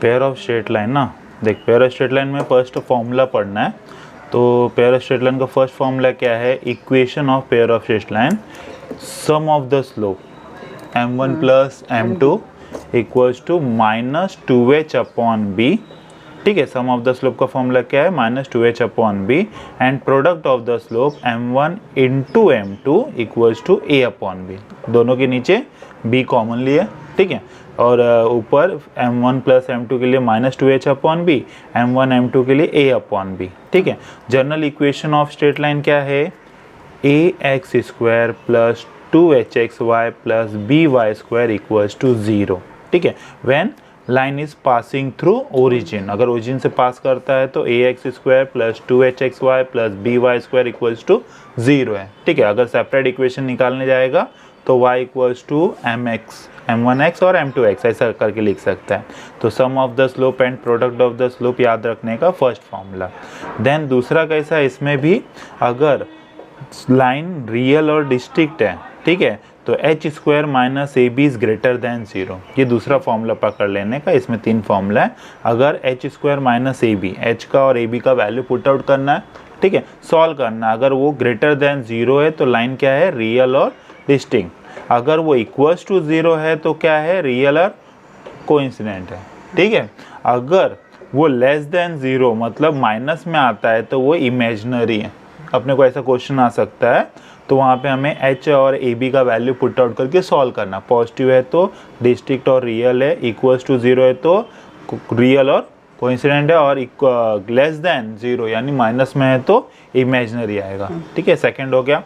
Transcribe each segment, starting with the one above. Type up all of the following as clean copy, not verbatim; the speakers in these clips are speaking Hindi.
पेयर ऑफ स्ट्रेट लाइन ना, देख पेयर ऑफ स्ट्रेट लाइन में फर्स्ट फॉर्मूला पढ़ना है। तो पेयर ऑफ स्ट्रेट लाइन का फर्स्ट फॉर्मूला क्या है, equation of pair of straight line, sum of the slope m1 plus m2 equals to minus 2h upon b। ठीक है, सम ऑफ द स्लोप का फॉर्मूला क्या है, minus 2h upon b and product of the slope m1 into m2 equals to a upon b। दोनों के नीचे b कॉमन लिए, ठीक है, और ऊपर m1 प्लस m2 के लिए minus 2h upon b, m1 m2 के लिए a अपॉन b। ठीक है, general equation of straight line क्या है, ax square plus 2hxy plus by square equals to 0। ठीक है, when line is passing through origin, अगर ओरिजिन से पास करता है तो ax square plus 2hxy plus by square equals to 0 है। ठीक है, अगर सेपरेट इक्वेशन निकालने जाएगा तो y equals to mx, m1x और m2x ऐसा करके लिख सकता है। तो sum of the slope and product of the slope याद रखने का फर्स्ट फॉर्मूला। देन दूसरा कैसा है, इसमें भी अगर लाइन रियल और डिस्ट्रिक्ट है, ठीक है, तो h square minus A B is greater than 0, ये दूसरा फॉर्मूला पकड़ लेने का। इसमें 3 फॉर्मूला है। अगर h square minus A B, H का और ए बी का वैल्यू पुट आउट करना है, ठीक है, सॉल्व करना है। अगर वो ग्रेटर देन 0 है तो लाइन क्या है, रियल और डिस्टिंक्ट। अगर वो इक्वल्स टू 0 है तो क्या है, रियल और कोइंसिडेंट है। ठीक है, अगर वो लेस देन 0 मतलब माइनस में आता है तो वो इमेजिनरी है। अपने को ऐसा क्वेश्चन आ सकता है, तो वहाँ पे हमें h और ए बी का वैल्यू पुट आउट करके सॉल्व करना। पॉजिटिव है तो डिस्ट्रिक्ट और रियल है, इक्वल्स टू 0 है तो रियल और कोइंसिडेंट है, और लेस देन 0 यानी माइनस में है तो इमेजिनरी आएगा। ठीक है, सेकंड हो गया।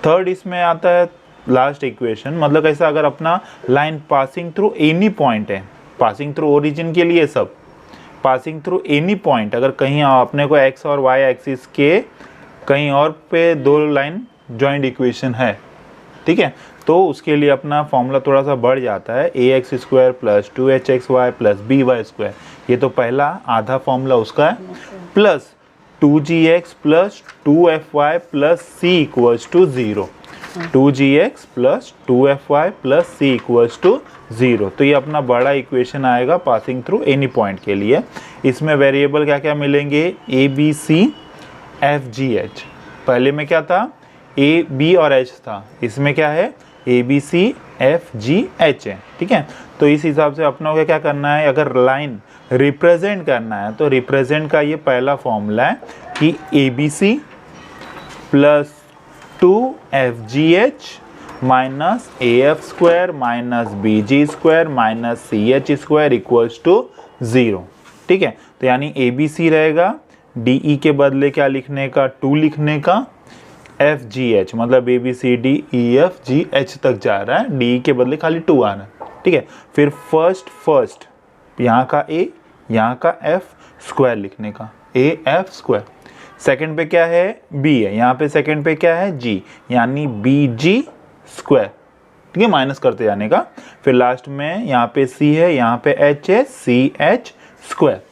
थर्ड इसमें आता है लास्ट इक्वेशन, मतलब ऐसा अगर अपना line passing through any point है, पासिंग थ्रू ओरिजिन के लिए सब, पासिंग थ्रू एनी पॉइंट, अगर कहीं अपने को x और y एक्सिस के कहीं और पे दो लाइन जॉइंट इक्वेशन है, ठीक है, तो उसके लिए अपना फॉर्मूला थोड़ा सा बढ़ जाता है, ax square plus 2hxy plus by square, ये तो पहला आधा फॉर्मूला उसका है, plus 2gx plus 2fy plus c equals to 0, 2gx plus 2fy plus c equals to 0। तो ये अपना बड़ा इक्वेशन आएगा पासिंग थ्रू एनी पॉइंट के लिए। इसमें वेरिएबल क्या क्या मिलेंगे, a b c f g h। पहले में क्या था, a b और h था, इसमें क्या है a b c f g h है। ठीक है, तो इस हिसाब से अपनों को क्या करना है, अगर लाइन रिप्रेजेंट करना है तो रिप्रेजेंट का ये पहला फॉर्मूला है कि a b c plus 2fgh minus af square minus bg square minus ch square equals to 0। ठीक है, तो यानी abc रहेगा, de के बदले क्या लिखने का, 2 लिखने का, fgh मतलब abcd ef g h तक जा रहा है, de के बदले खाली 2 आ रहा है। ठीक है, फिर फर्स्ट यहाँ का a, यहाँ का f स्क्वायर लिखने का, af स्क्वायर। सेकंड पे क्या है, b है, यहाँ पे सेकंड पे क्या है, g, यानी bg स्क्वायर। ठीक है, माइनस करते जाने का। फिर लास्ट में यहाँ पे c है, यहाँ पे h है, ch स्क्वायर।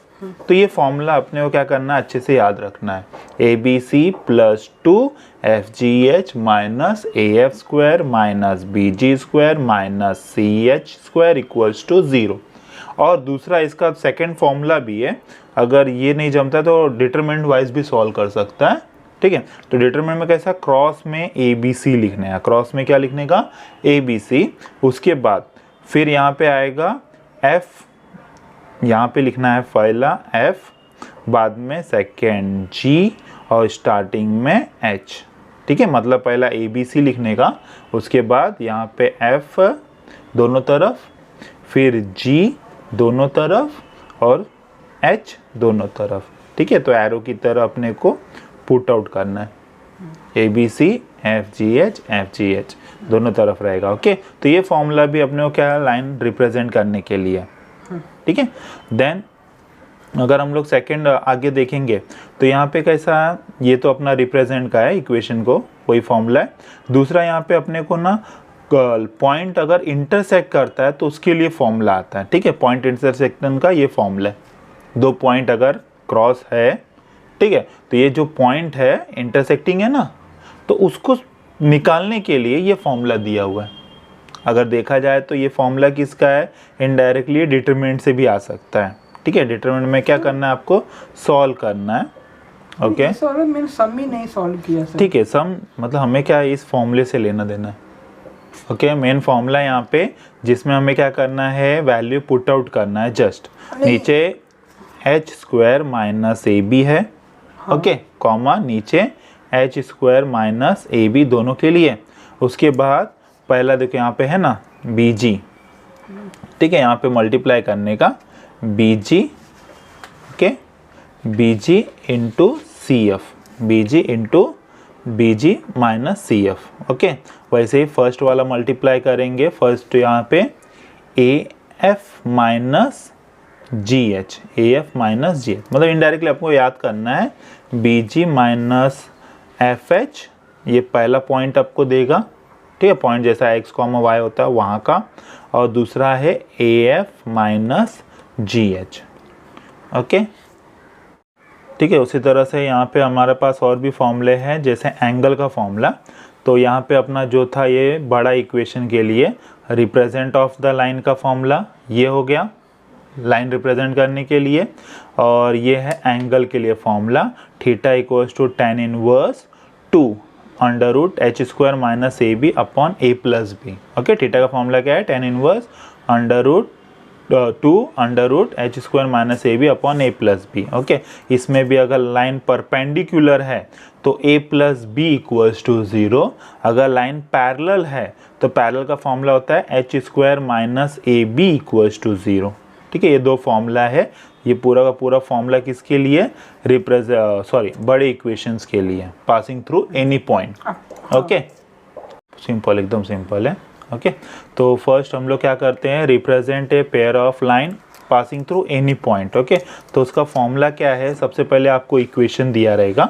तो ये फॉर्मूला अपने को क्या करना है, अच्छे से याद रखना है, abc plus 2fgh minus af square minus bg square minus ch square equals to 0। और दूसरा इसका सेकंड फॉर्मूला भी है, अगर ये नहीं जमता तो डिटरमिनेंट वाइज भी सॉल्व कर सकता है। ठीक है, तो डिटरमिनेंट में कैसा, क्रॉस में ABC लिखने है, क्रॉस में क्या लिखने का, ABC। उसके बाद फिर यहाँ पे आएगा F, यहाँ पे लिखना है पहला F, बाद में सेकेंड G और स्टार्टिंग में H। ठीक है, मतलब पहला ABC लिखने का, उसके बाद यहाँ पे F दोनों तरफ, फिर G दोनों तरफ और H दोनों तरफ। ठीक है, तो एरो की तरह अपने को पुट आउट करना है, ABC FGH दोनों तरफ रहेगा। ओके, तो ये फॉर्मूला भी अपने को क्या है, लाइन रिप्रेजेंट करने के लिए। ठीक है, देन अगर हम लोग सेकंड आगे देखेंगे तो यहाँ पे कैसा है, ये तो अपना रिप्रेजेंट का है इक्वेशन को, वही फॉर्मूला है। दूसरा यहाँ पे अपने को ना पॉइंट अगर इंटरसेक्ट करता है तो उसके लिए फॉर्मूला आता है। ठीक है, पॉइंट इंटरसेक्शन का ये फॉर्मूला है, दो पॉइंट अगर क्रॉस है, ठीक है, तो ये जो पॉइंट है इंटरसेक्टिंग है ना, तो उसको निकालने के लिए ये फॉर्मूला दिया हुआ है। अगर देखा जाए तो ये फॉर्मूला किसका है, इनडायरेक्टली डिटरमिनेंट से भी आ सकता है। ठीक है, डिटरमिनेंट में क्या करना है आपको, सॉल्व करना है। ओके सर मैंने सम ही नहीं सॉल्व किया सर। ठीक है, सम मतलब हमें क्या है, इस फॉर्मूले से लेना देना है। ओके मेन फॉर्मूला यहाँ पे जिसमें हमें क्या करना है, वैल्यू पुट आउट करना है। जस्ट नीचे H square minus A B है, ओके कॉमा नीचे H square minus A B दोनों के लिए। उसके बाद पहला देखो यहाँ पे है ना बी जी, ठीक है, यहाँ पे मल्टीप्लाई करने का बी जी, ओके बी जी इंटू सी एफ, बी जी इंटू बी जी माइनस सी एफ। ओके वैसे ही फर्स्ट वाला मल्टीप्लाई करेंगे, फर्स्ट यहाँ पे A F minus ji H, A F minus ji H, मतलब इनडायरेक्टली आपको याद करना है बी जी माइनस एफ एच, ये पहला पॉइंट आपको देगा। ठीक है, पॉइंट जैसा एक्स कॉमा वाई होता है वहाँ का, और दूसरा है A F minus ji H. Okay ठीक है, उसी तरह से यहाँ पे हमारे पास और भी फॉर्मूले हैं, जैसे एंगल का फॉर्मूला। तो यहाँ पे अपना जो था ये बड़ा इक्वेशन के लिए रिप्रेजेंट ऑफ द लाइन का फॉर्मूला ये हो गया, लाइन रिप्रेजेंट करने के लिए। और ये है एंगल के लिए formula, theta equals to tan inverse 2 under root H square minus A B upon A plus B. Okay theta का फॉर्मूला क्या है, tan inverse under root 2 under root H square minus A B upon A plus B. Okay इसमें भी अगर लाइन परपेंडिकुलर है तो a plus B equals to 0, अगर लाइन पैरेलल है तो पैरेलल का फॉर्मूला होता है H square minus A B equals to 0। ठीक है, ये दो फॉर्मूला है, ये पूरा का पूरा फॉर्मूला किसके लिए, बड़े इक्वेशंस के लिए, passing through any point. Okay simple, एकदम सिंपल है। ओके तो फर्स्ट हम लोग क्या करते हैं, represent a pair of line passing through any point. Okay तो उसका फॉर्मूला क्या है, सबसे पहले आपको इक्वेशन दिया रहेगा।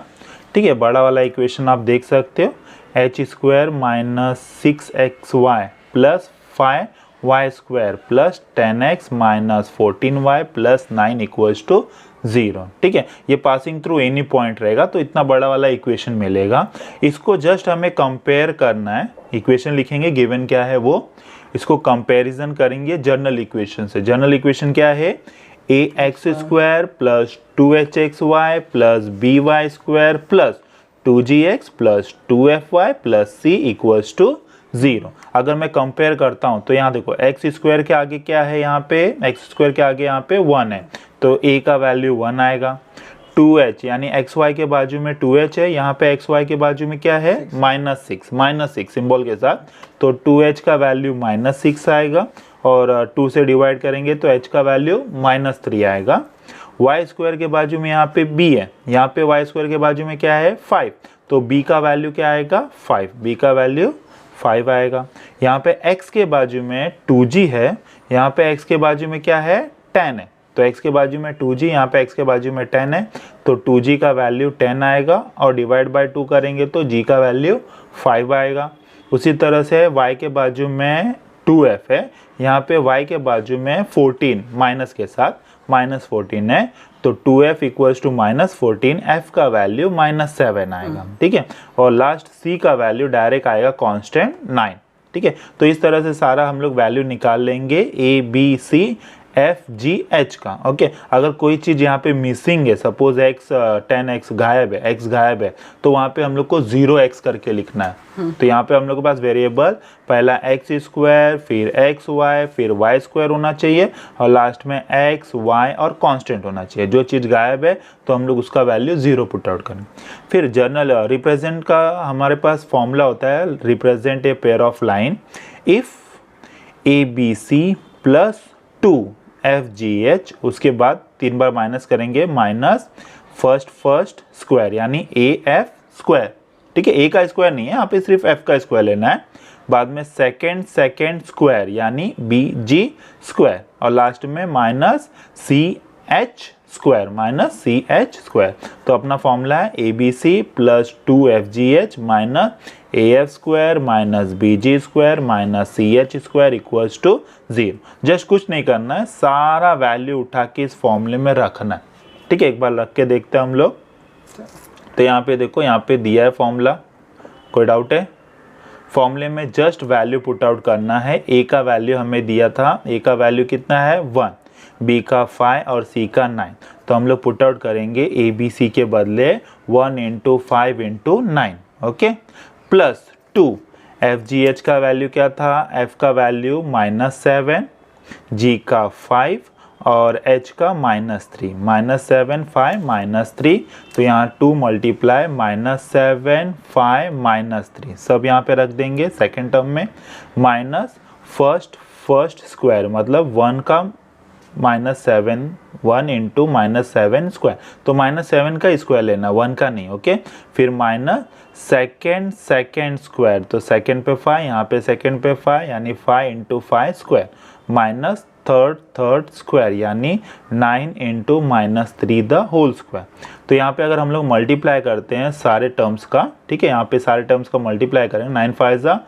ठीक है, बड़ा वाला इक्वेशन आप देख सकते हो, H square minus 6xy plus 5y square plus 10x minus 14y plus 9 equals to 0। ठीक है, ये पासिंग थ्रू एनी पॉइंट रहेगा, तो इतना बड़ा वाला इक्वेशन मिलेगा। इसको जस्ट हमें कंपेयर करना है, इक्वेशन लिखेंगे, गिवन क्या है वो, इसको कंपैरिजन करेंगे जनरल इक्वेशन से। जनरल इक्वेशन क्या है, A X square plus 2hxy plus by square plus 2gx plus 2fy plus c equals to 0। अगर मैं कंपेयर करता हूं तो यहाँ देखो एक्स स्क्वायर के आगे क्या है, यहाँ पे एक्स स्क्वायर के आगे यहाँ पे 1 है, तो a का वैल्यू 1 आएगा। 2h यानी xy के बाजू में 2h है, यहाँ पे xy के बाजू में क्या है -6 सिंबल के साथ, तो 2h का वैल्यू -6 आएगा, और 2 से डिवाइड करेंगे तो h का वैल्यू -3 आएगा। y स्क्वायर के बाजू में यहाँ पे b है, यहाँ पे y स्क्वायर के बाजू में क्या है 5, तो b का वैल्यू क्या आएगा 5, b का वैल्यू 5 आएगा। यहाँ पे x के बाजू में 2g है, यहाँ पे x के बाजू में क्या है 10 है, तो x के बाजू में 2g, यहाँ पे x के बाजू में 10 है, तो 2g का वैल्यू 10 आएगा, और डिवाइड बाय 2 करेंगे तो g का वैल्यू 5 आएगा। उसी तरह से y के बाजू में 2f है, यहाँ पे y के बाजू में 14 माइनस के साथ -14 है, तो 2f इक्वल्स टू -14, f का वैल्यू -7 आएगा। ठीक है, और लास्ट c का वैल्यू डायरेक्ट आएगा कांस्टेंट 9। ठीक है, तो इस तरह से सारा हम लोग वैल्यू निकाल लेंगे a b c F G H का। ओके अगर कोई चीज़ यहाँ पे मिसिंग है, सपोज x 10x गायब है, x गायब है, तो वहाँ पे हम लोग को 0x करके लिखना है। तो यहाँ पे हम लोग के पास वेरिएबल पहला x स्क्वायर, फिर x y, फिर y स्क्वायर होना चाहिए, और लास्ट में x y और कांस्टेंट होना चाहिए। जो चीज़ गायब है तो हम लोग उसका वैल्यू 0 पुट आउट करें। फिर जनरल रिप्रेजेंट का हमारे पास फॉर्मूला होता है, represent a pair of line if A B C plus 2 F G H, उसके बाद 3 बार माइनस करेंगे, माइनस फर्स्ट स्क्वायर यानी ए एफ स्क्वायर। ठीक है, ए का स्क्वायर नहीं है, यहाँ पे सिर्फ एफ का स्क्वायर लेना है, बाद में सेकेंड स्क्वायर यानी बी जी स्क्वायर, और लास्ट में माइनस सी एच स्क्वायर, तो अपना फॉर्मूला है A B C plus 2 F G H minus A F square minus B G square minus C H square equals to 0। Just कुछ नहीं करना है, सारा वैल्यू उठा के इस फॉर्मूले में रखना है। ठीक है, एक बार रख के देखते हैं हम लोग। तो यहाँ पे देखो, यहाँ पे दिया है फॉर्मूला, कोई डाउट है? फॉर्मूले में जस्ट वैल्यू पुट आउट करना है। ए का वैल्यू हमें दिया था, ए का वैल्यू कितना है 1, बी का 5 और सी का 9। तो हम लोग पुट आउट करेंगे ए बी सी के बदले 1 into 5 into 9, okay, plus 2। F G H का वैल्यू क्या था, एफ का वैल्यू -7, जी का 5 और h का -3, -7 5 -3। तो यहाँ 2 मल्टीप्लाई -7 5 -3 सब यहाँ पे रख देंगे सेकेंड टर्म में, माइनस फर्स्ट स्क्वायर मतलब 1 का -7, 1 इंटू -7 स्क्वायर। तो -7 का स्क्वायर लेना, 1 का नहीं, ओके। फिर माइनस सेकेंड स्क्वायर, तो सेकेंड पे 5, यहाँ पे सेकेंड पे 5 यानी 5 into 5 square, minus third square यानी 9 इंटू -3 द होल स्क्वायर। तो यहाँ पे अगर हम लोग मल्टीप्लाई करते हैं सारे टर्म्स का, ठीक है, यहाँ पे सारे टर्म्स का मल्टीप्लाई करेंगे, 9 5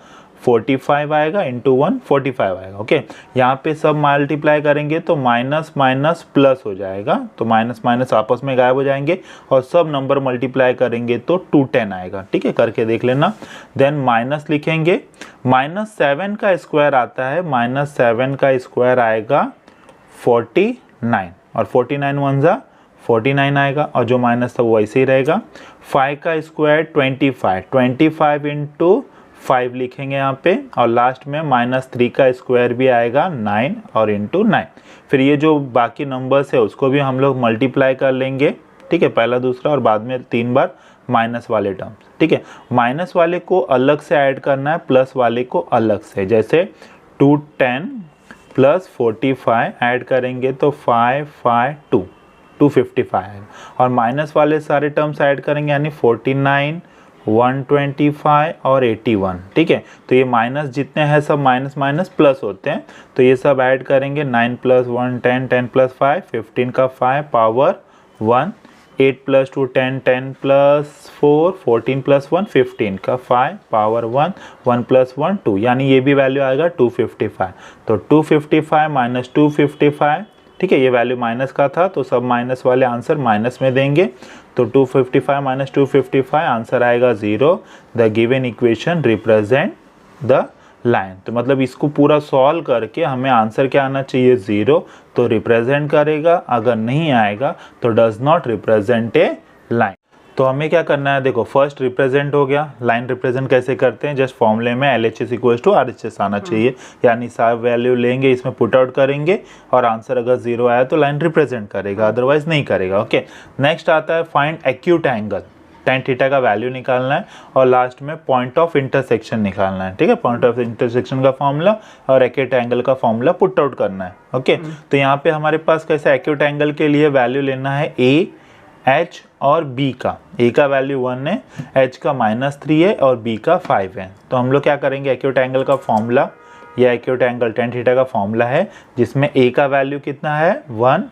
45 आएगा इंटू 1 45 आएगा, ओके। यहाँ पे सब मल्टीप्लाई करेंगे तो माइनस माइनस प्लस हो जाएगा, तो माइनस माइनस आपस में गायब हो जाएंगे और सब नंबर मल्टीप्लाई करेंगे तो 210 आएगा, ठीक है, करके देख लेना। देन माइनस लिखेंगे, -7 का स्क्वायर आता है, -7 का स्क्वायर आएगा 49 और 49 1 जा 49 आएगा और जो माइनस था वो वैसे ही रहेगा। 5 का स्क्वायर 25 इंटू 5 लिखेंगे यहाँ पे और लास्ट में -3 का स्क्वायर भी आएगा 9 और इंटू 9। फिर ये जो बाकी नंबर्स है उसको भी हम लोग मल्टीप्लाई कर लेंगे, ठीक है, पहला दूसरा और बाद में 3 बार माइनस वाले टर्म्स, ठीक है। माइनस वाले को अलग से ऐड करना है, प्लस वाले को अलग से, जैसे 210 प्लस 45 ऐड करेंगे तो 255 है और माइनस वाले सारे टर्म्स ऐड करेंगे यानी 49 125 और 81, ठीक है। तो ये माइनस जितने हैं सब माइनस माइनस प्लस होते हैं, तो ये सब ऐड करेंगे, 9 + 1 10, 10 + 5 15 का 5 पावर 1, 8 + 2 10, 10 + 4 14 + 1 15 का 5 पावर 1, 1 + 1 2, यानी ये भी वैल्यू आएगा 255। तो 255 माइनस 255, ठीक है, ये वैल्यू माइनस का था तो सब माइनस वाले आंसर माइनस में देंगे, तो 255 माइनस 255 आंसर आएगा 0। The given equation represent the line. तो मतलब इसको पूरा सॉल्व करके हमें आंसर क्या आना चाहिए 0, तो रिप्रेजेंट करेगा, अगर नहीं आएगा तो does not represent a line. तो हमें क्या करना है, देखो फर्स्ट रिप्रेजेंट हो गया, लाइन रिप्रेजेंट कैसे करते हैं, जस्ट फॉर्मूले में LHS = RHS आना चाहिए, यानी सब वैल्यू लेंगे, इसमें पुट आउट करेंगे और आंसर अगर 0 आया तो लाइन रिप्रेजेंट करेगा, अदरवाइज नहीं करेगा, ओके। नेक्स्ट आता है find acute angle, tan theta का वैल्यू निकालना है और लास्ट में पॉइंट ऑफ इंटरसेक्शन निकालना है, ठीक है, पॉइंट ऑफ इंटरसेक्शन का फॉर्मूला और एक्यूट एंगल का फॉर्मूला पुट आउट करना है, ओके। तो यहाँ पे हमारे पास कैसे एक्यूट एंगल के लिए वैल्यू लेना है A, H और B का। A का वैल्यू 1 है, H का -3 है और B का 5 है। तो हम लोग क्या करेंगे, एक्यूट एंगल का फॉर्मूला, यह एक्यूट एंगल tan थीटा का फॉर्मूला है जिसमें A का वैल्यू कितना है 1,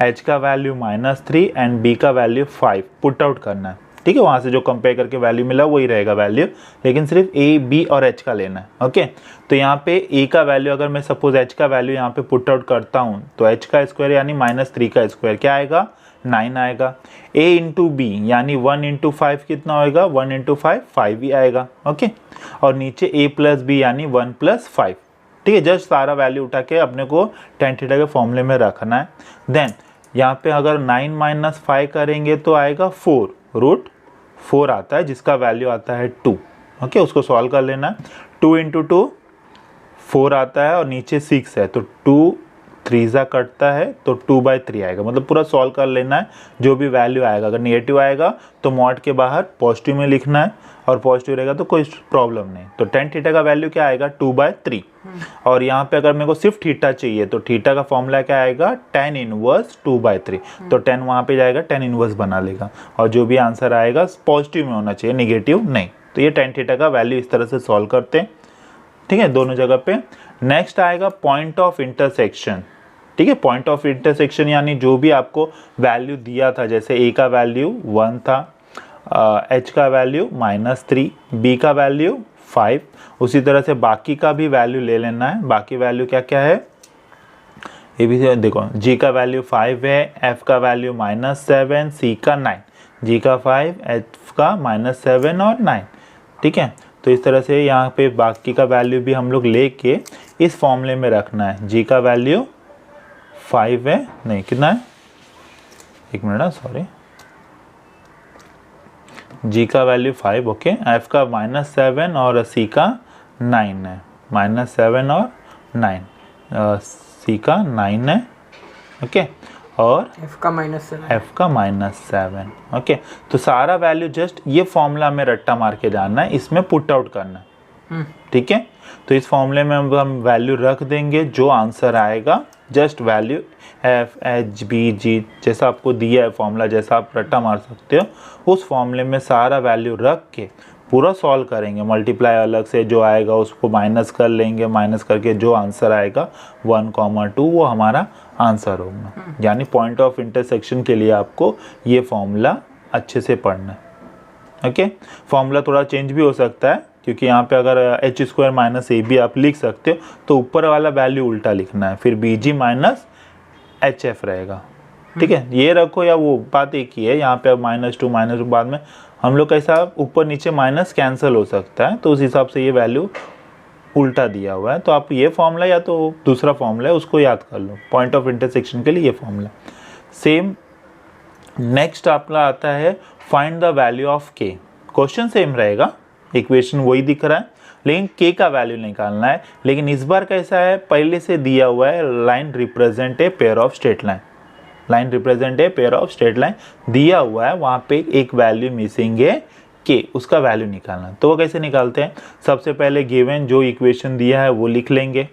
H का वैल्यू -3 एंड B का वैल्यू 5 पुट आउट करना है, ठीक है। वहाँ से जो कंपेयर करके वैल्यू मिला वही रहेगा वैल्यू, लेकिन सिर्फ A, B और H का लेना है, ओके। तो यहाँ पे A का वैल्यू अगर मैं सपोज H का वैल्यू यहाँ पे पुट आउट करता हूँ तो H का स्क्वायर यानी -3 का स्क्वायर क्या आएगा 9 आएगा। A इंटू B यानी 1 इंटू 5 कितना होएगा, 1 इंटू 5 5 ही आएगा, ओके। और नीचे A + B यानी 1 + 5, ठीक है। जस्ट सारा वैल्यू उठा के अपने को tan थीटा के फॉर्मूले में रखना है। देन यहाँ पे अगर 9 - 5 करेंगे तो आएगा 4, √4 आता है जिसका वैल्यू आता है 2, ओके। उसको सॉल्व कर लेना है, 2 इंटू 2 4 आता है और नीचे 6 है तो 2 3 कटता है तो 2/3 आएगा, मतलब पूरा सॉल्व कर लेना है। जो भी वैल्यू आएगा, अगर नेगेटिव आएगा तो मॉड के बाहर पॉजिटिव में लिखना है और पॉजिटिव रहेगा तो कोई प्रॉब्लम नहीं। तो tan थीटा का वैल्यू क्या आएगा 2/3 और यहाँ पे अगर मेरे को सिर्फ थीटा चाहिए तो थीटा का फॉर्मूला क्या आएगा tan 1 2/3, तो tan वहाँ पे जाएगा tan 1 बना लेगा और जो भी आंसर आएगा पॉजिटिव में होना चाहिए, निगेटिव नहीं। तो ये tan थीटा का वैल्यू इस तरह से सॉल्व करते हैं, ठीक है, दोनों जगह पे। नेक्स्ट आएगा पॉइंट ऑफ इंटरसेक्शन, ठीक है। पॉइंट ऑफ इंटरसेक्शन यानी जो भी आपको वैल्यू दिया था, जैसे A का वैल्यू 1 था, H का वैल्यू -3, B का वैल्यू 5, उसी तरह से बाकी का भी वैल्यू ले लेना है। बाकी वैल्यू क्या क्या है ये भी देखो, G का वैल्यू 5 है, F का वैल्यू -7, C का 9, G का 5, F का -7 और 9, ठीक है। तो इस तरह से यहाँ पे बाकी का वैल्यू भी हम लोग लेके इस फॉर्मूले में रखना है। जी का वैल्यू 5 है, नहीं कितना है, एक मिनट ना, सॉरी, जी का वैल्यू 5, ओके, एफ का -7 और सी का 9 है, -7 और 9, सी का 9 है, ओके, और एफ का -7, एफ का -7, ओके। तो सारा वैल्यू जस्ट ये फॉर्मूला में रट्टा मार के जानना है, इसमें पुट आउट करना है, ठीक है। तो इस फॉर्मूले में हम वैल्यू रख देंगे, जो आंसर आएगा just value F H B G जैसा आपको दिया है फॉर्मूला, जैसा आप रट्टा मार सकते हो, उस फॉर्मूले में सारा वैल्यू रख के पूरा सॉल्व करेंगे। मल्टीप्लाई अलग से जो आएगा उसको माइनस कर लेंगे, माइनस करके जो आंसर आएगा 1,2 वो हमारा आंसर होगा। यानी पॉइंट ऑफ इंटरसेक्शन के लिए आपको ये फॉर्मूला अच्छे से पढ़ना है, ओके। फॉर्मूला थोड़ा चेंज भी हो सकता है, क्योंकि यहाँ पे अगर h square minus A B आप लिख सकते हो तो ऊपर वाला वैल्यू उल्टा लिखना है, फिर बी जी माइनस एच एफ रहेगा, ठीक है। ये रखो या वो बात एक ही है, यहाँ पे अब -2 बाद में हम लोग कैसा ऊपर नीचे माइनस कैंसिल हो सकता है, तो उस हिसाब से ये वैल्यू उल्टा दिया हुआ है। तो आप ये फॉर्मूला या तो दूसरा फॉर्मूला है उसको याद कर लो, पॉइंट ऑफ इंटरसेक्शन के लिए ये फॉर्मूला सेम। नेक्स्ट आपका आता है फाइंड द वैल्यू ऑफ के। क्वेश्चन सेम रहेगा, इक्वेशन वही दिख रहा है, लेकिन के का वैल्यू निकालना है। लेकिन इस बार कैसा है, पहले से दिया हुआ है line represent a pair of straight line, line represent a pair of straight line दिया हुआ है, वहाँ पे एक वैल्यू मिसिंग है के, उसका वैल्यू निकालना। तो वो कैसे निकालते हैं, सबसे पहले गिवन जो इक्वेशन दिया है वो लिख लेंगे,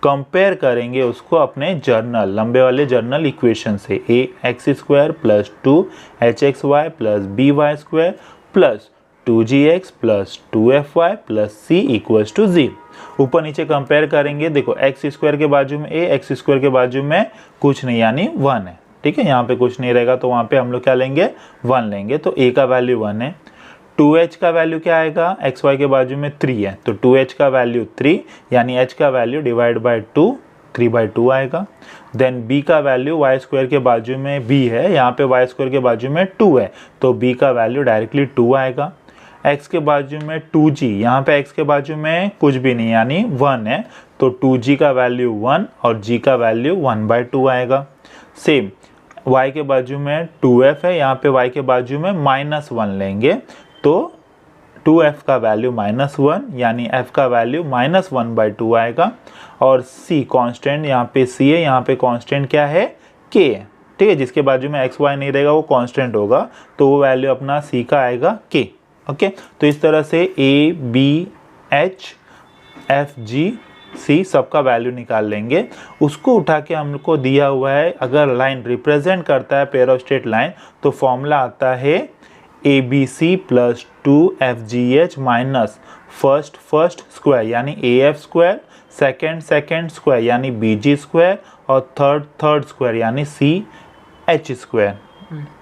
कंपेयर करेंगे उसको अपने जर्नल लंबे वाले जर्नल इक्वेशन से, ax² + 2hxy + by² + 2gx + 2fy + c = 0। ऊपर नीचे कंपेयर करेंगे, देखो x² के बाजू में a, x² के बाजू में कुछ नहीं यानी 1 है, ठीक है। यहाँ पे कुछ नहीं रहेगा तो वहाँ पे हम लोग क्या लेंगे, 1 लेंगे, तो a का वैल्यू 1 है। 2h का वैल्यू क्या आएगा, xy के बाजू में 3 है, तो 2h का वैल्यू 3 यानी h का वैल्यू डिवाइड बाय 2 3/2 आएगा। देन b का वैल्यू y² के बाजू में b है, यहाँ पे y² के बाजू में 2 है, तो b का वैल्यू डायरेक्टली 2 आएगा। x के बाजू में 2g, यहाँ पे x के बाजू में कुछ भी नहीं यानी 1 है, तो 2g का वैल्यू 1 और g का वैल्यू 1/2 आएगा। सेम y के बाजू में 2f है, यहाँ पे y के बाजू में -1 लेंगे, तो 2f का वैल्यू -1 यानी f का वैल्यू -1/2 आएगा। और c कांस्टेंट, यहाँ पे c है, यहाँ पे कांस्टेंट क्या है, k है, ठीक है। जिसके बाजू में x y नहीं रहेगा वो कांस्टेंट होगा, तो वो वैल्यू अपना c का आएगा k, ओके। तो इस तरह से a b h f g c सबका वैल्यू निकाल लेंगे। उसको उठा के हमको दिया हुआ है, अगर लाइन रिप्रेजेंट करता है पेयर ऑफ स्ट्रेट लाइन तो फॉर्मूला आता है ABC + 2FGH minus first square यानी AF², सेकेंड स्क्वायर यानी BG² और थर्ड स्क्वायर यानी CH²,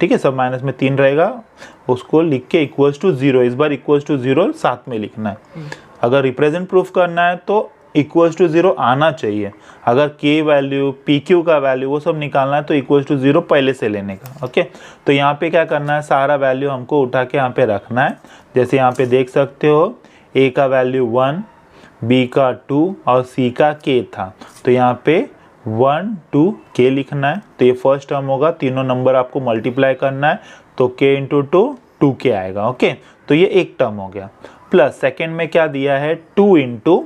ठीक है। सब माइनस में 3 रहेगा, उसको लिख के =0, इस बार =0 साथ में लिखना है। अगर रिप्रेजेंट प्रूफ करना है तो =0 आना चाहिए, अगर k वैल्यू PQ का वैल्यू वो सब निकालना है तो =0 पहले से लेने का, ओके। तो यहाँ पे क्या करना है, सारा वैल्यू हमको उठा के यहाँ पे रखना है। जैसे यहाँ पे देख सकते हो a का वैल्यू 1, b का 2 और c का k था, तो यहाँ पे 1 2 k लिखना है। तो ये फर्स्ट टर्म होगा, तीनों नंबर आपको मल्टीप्लाई करना है, तो k × 2 2k आएगा, ओके। तो ये एक टर्म हो गया। प्लस सेकेंड में क्या दिया है, 2 ×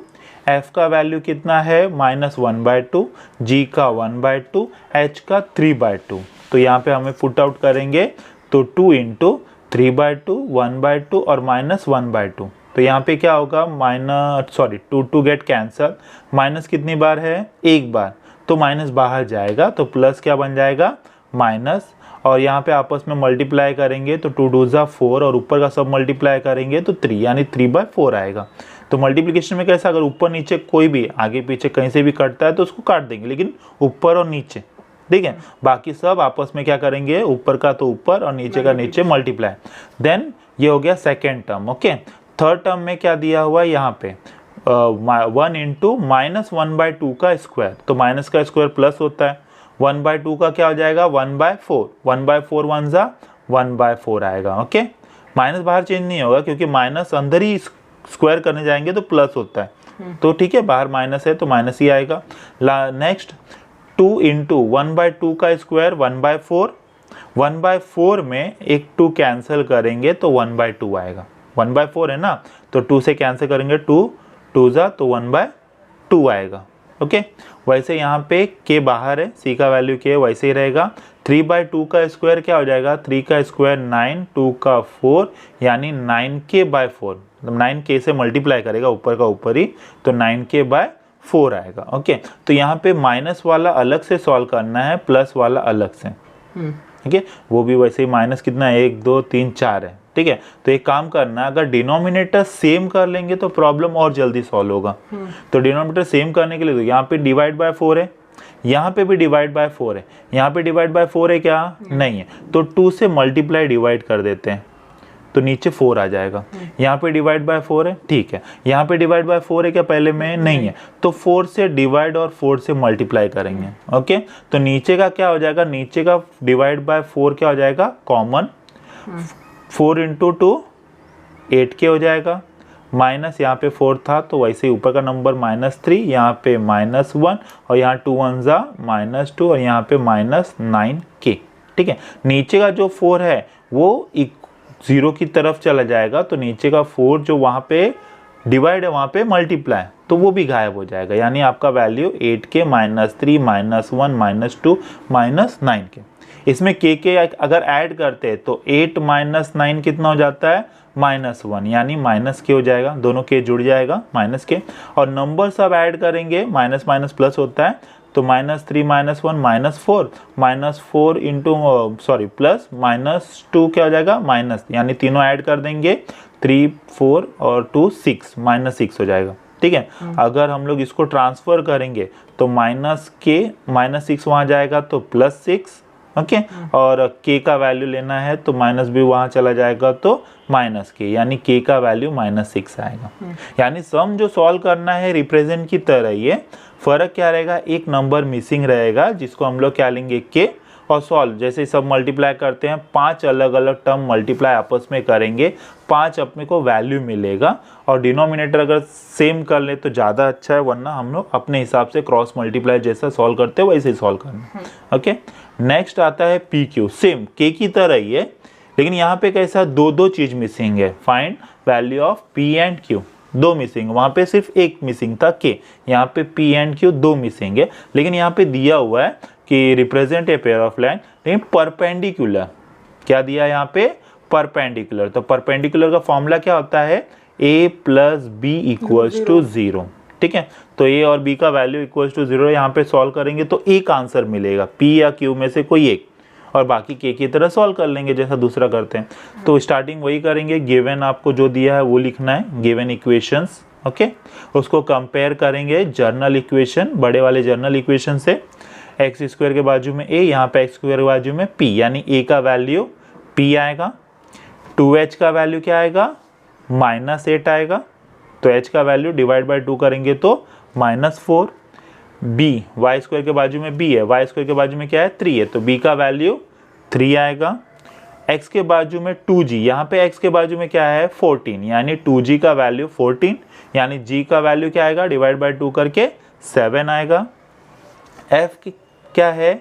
f का वैल्यू कितना है -1/2, g का 1/2, h का 3/2। तो यहाँ पे हमें पुट आउट करेंगे, तो 2 × 3/2, 1/2 और -1/2। तो यहाँ पे क्या होगा, 2 गेट कैंसल, माइनस कितनी बार है, एक बार, तो माइनस बाहर जाएगा, तो प्लस क्या बन जाएगा, माइनस, और यहाँ पे आपस में मल्टीप्लाई करेंगे तो 2 2 = 4 और ऊपर का सब मल्टीप्लाई करेंगे तो 3 यानी 3/4 आएगा। तो मल्टीप्लिकेशन में कैसा, अगर ऊपर नीचे कोई भी आगे पीछे कहीं से भी कटता है तो उसको काट देंगे, लेकिन ऊपर और नीचे, ठीक है। बाकी सब आपस में क्या करेंगे, ऊपर का तो ऊपर और नीचे का नीचे मल्टीप्लाई। देन ये हो गया second term, okay. Third term में क्या दिया हुआ है, यहाँ पे 1 × -1/2 का स्क्वायर, तो माइनस का स्क्वायर प्लस होता है, 1/2 का क्या हो जाएगा, 1/4, 1/4 1 = 1/4 आएगा, ओके। माइनस बाहर चेंज नहीं होगा क्योंकि माइनस अंदर ही स्क्वायर करने जाएंगे तो प्लस होता है, तो ठीक है, बाहर माइनस है तो माइनस ही आएगा। नेक्स्ट 2 इंटू 1/2 का स्क्वायर 1/4, 1/4 में एक 2 कैंसिल करेंगे तो 1/2 आएगा। 1/4 है ना, तो 2 से कैंसिल करेंगे, 2 2 जा तो 1/2 आएगा। ओके, वैसे यहाँ पे के बाहर है, सी का वैल्यू के वैसे ही रहेगा। 3/2 का स्क्वायर क्या हो जाएगा, 3 का स्क्वायर 9, 2 का 4 यानी 9k/4, मतलब 9k से मल्टीप्लाई करेगा ऊपर का ऊपर ही, तो 9k/4 आएगा। ओके, तो यहाँ पे माइनस वाला अलग से सॉल्व करना है, प्लस वाला अलग से। ठीक है, वो भी वैसे ही माइनस कितना है, 1 2 3 4 है। ठीक है, तो एक काम करना, अगर डिनोमिनेटर सेम कर लेंगे तो प्रॉब्लम और जल्दी सॉल्व होगा। तो डिनोमिनेटर सेम करने के लिए तो यहाँ पे डिवाइड बाय 4 है, यहाँ पे भी डिवाइड बाय 4 है, यहाँ पे डिवाइड बाय 4 है क्या, नहीं है, तो 2 से मल्टीप्लाई डिवाइड कर देते हैं तो नीचे 4 आ जाएगा। यहाँ पे डिवाइड बाय 4 है, ठीक है, यहाँ पे डिवाइड बाय 4 है क्या पहले में, नहीं है, तो 4 से डिवाइड और 4 से मल्टीप्लाई करेंगे। ओके, तो नीचे का क्या हो जाएगा, नीचे का डिवाइड बाय 4 क्या हो जाएगा, कॉमन, 4 इंटू 2 8k हो जाएगा, माइनस यहाँ पे 4 था तो वैसे ही ऊपर का नंबर -3, यहाँ पे -1 और यहाँ 2 1 जा -2 और यहाँ पे -9k। ठीक है, नीचे का जो 4 है वो 0 की तरफ चला जाएगा, तो नीचे का 4 जो वहाँ पे डिवाइड है वहाँ पे मल्टीप्लाई, तो वो भी गायब हो जाएगा, यानी आपका वैल्यू 8k -3 -1 -2 -9k। इसमें के अगर ऐड करते हैं तो 8 -9 कितना हो जाता है, -1, यानी -k हो जाएगा, दोनों के जुड़ जाएगा -k, और नंबर सब ऐड करेंगे, माइनस माइनस प्लस होता है, तो -3 -1 -4 इंटू सॉरी प्लस -2 क्या हो जाएगा, माइनस, यानी तीनों ऐड कर देंगे, 3 4 और 2 6 -6 हो जाएगा। ठीक है, अगर हम लोग इसको ट्रांसफर करेंगे तो -6 वहाँ जाएगा तो +6। ओके, और k का वैल्यू लेना है तो माइनस भी वहाँ चला जाएगा तो -k, यानी k का वैल्यू -6 आएगा। यानी सम जो सॉल्व करना है रिप्रेजेंट की तरह ही है, फर्क क्या रहेगा, एक नंबर मिसिंग रहेगा जिसको हम लोग क्या लेंगे k, और सॉल्व जैसे सब मल्टीप्लाई करते हैं, 5 अलग अलग टर्म मल्टीप्लाई आपस में करेंगे, 5 अपने को वैल्यू मिलेगा, और डिनोमिनेटर अगर सेम कर ले तो ज़्यादा अच्छा है, वरना हम लोग अपने हिसाब से क्रॉस मल्टीप्लाई जैसा सॉल्व करते हैं वैसे ही सॉल्व करना। ओके, नेक्स्ट आता है पी क्यू, सेम के की तरह ही है, लेकिन यहाँ पे कैसा दो चीज़ मिसिंग है, find value of P and Q, 2 missing, वहाँ पे सिर्फ एक मिसिंग था के, यहाँ पे पी एंड क्यू 2 मिसिंग है, लेकिन यहाँ पे दिया हुआ है कि represent a pair of line, लेकिन परपेंडिकुलर, क्या दिया है यहाँ पे, परपेंडिकुलर, तो परपेंडिकुलर का फॉर्मूला क्या होता है, a + b = 0। ठीक है, तो a और b का वैल्यू = 0, यहाँ पे सॉल्व करेंगे तो एक आंसर मिलेगा, p या q में से कोई एक, और बाकी k की तरह सॉल्व कर लेंगे जैसा दूसरा करते हैं। तो स्टार्टिंग वही करेंगे, गिवन आपको जो दिया है वो लिखना है, गिवन इक्वेशंस। ओके, उसको कंपेयर करेंगे जर्नल इक्वेशन, बड़े वाले जर्नल इक्वेशन से, x² के बाजू में a, यहाँ पे x² के बाजू में p, यानी a का वैल्यू p आएगा, 2h का वैल्यू क्या आएगा, -8 आएगा, तो h का वैल्यू डिवाइड बाय 2 करेंगे तो -4, b y² के बाजू में b है, y² के बाजू में क्या है, 3 है, तो b का वैल्यू 3 आएगा, x के बाजू में 2g, यहाँ पे x के बाजू में क्या है, 14, यानी 2g का वैल्यू 14, यानी g का वैल्यू क्या आएगा, डिवाइड बाय 2 करके 7 आएगा। f क्या है,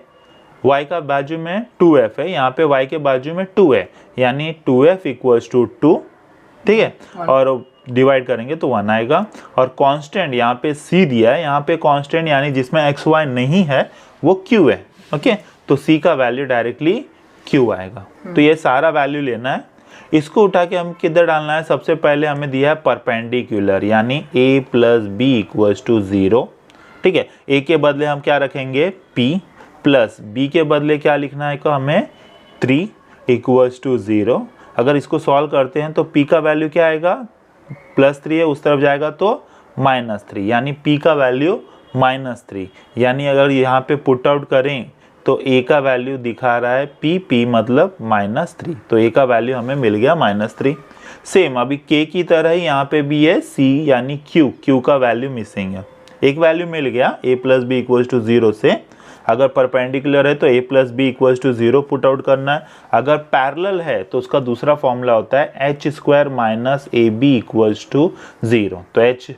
y का बाजू में 2f है, यहाँ पे y के बाजू में 2 है, यानी 2f = 2, ठीक है, और डिवाइड करेंगे तो 1 आएगा, और कांस्टेंट यहाँ पे c दिया है, यहाँ पे कांस्टेंट यानी जिसमें x y नहीं है वो q है। ओके, तो c का वैल्यू डायरेक्टली q आएगा। तो ये सारा वैल्यू लेना है, इसको उठा के हम किधर डालना है, सबसे पहले हमें दिया है परपेंडिकुलर, यानी a + b = 0। ठीक है, a के बदले हम क्या रखेंगे, p, प्लस b के बदले क्या लिखना है को हमें 3 = 0। अगर इसको सॉल्व करते हैं तो p का वैल्यू क्या आएगा, +3 है, उस तरफ जाएगा तो -3, यानी p का वैल्यू -3, यानी अगर यहाँ पे पुट आउट करें तो a का वैल्यू दिखा रहा है p मतलब -3, तो a का वैल्यू हमें मिल गया -3। सेम अभी k की तरह ही यहाँ पे भी है c, यानी q का वैल्यू मिसिंग है, एक वैल्यू मिल गया a + b = 0 से। अगर परपेंडिकुलर है तो a plus B equals to 0 put out करना है। अगर पैरेलल है तो उसका दूसरा फॉर्मूला होता है h square minus A B equals to 0। तो h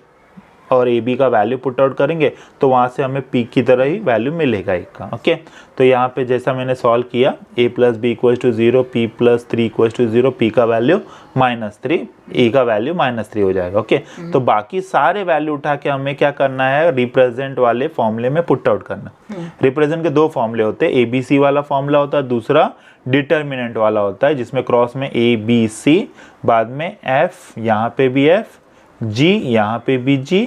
और ए बी का वैल्यू पुट आउट करेंगे तो वहाँ से हमें पी की तरह ही वैल्यू मिलेगा एक का। ओके, तो यहाँ पे जैसा मैंने सॉल्व किया a plus B equals to 0, p plus 3 equals to 0, p का वैल्यू -3, a का वैल्यू -3 हो जाएगा। ओके, तो बाकी सारे वैल्यू उठा के हमें क्या करना है, रिप्रेजेंट वाले फॉर्मूले में पुट आउट करना। रिप्रेजेंट के दो फॉर्मूले होते हैं, ABC वाला फॉर्मूला होता है, दूसरा डिटर्मिनेंट वाला होता है जिसमें क्रॉस में ABC, बाद में F, यहाँ पे भी F, G, यहाँ पे भी G,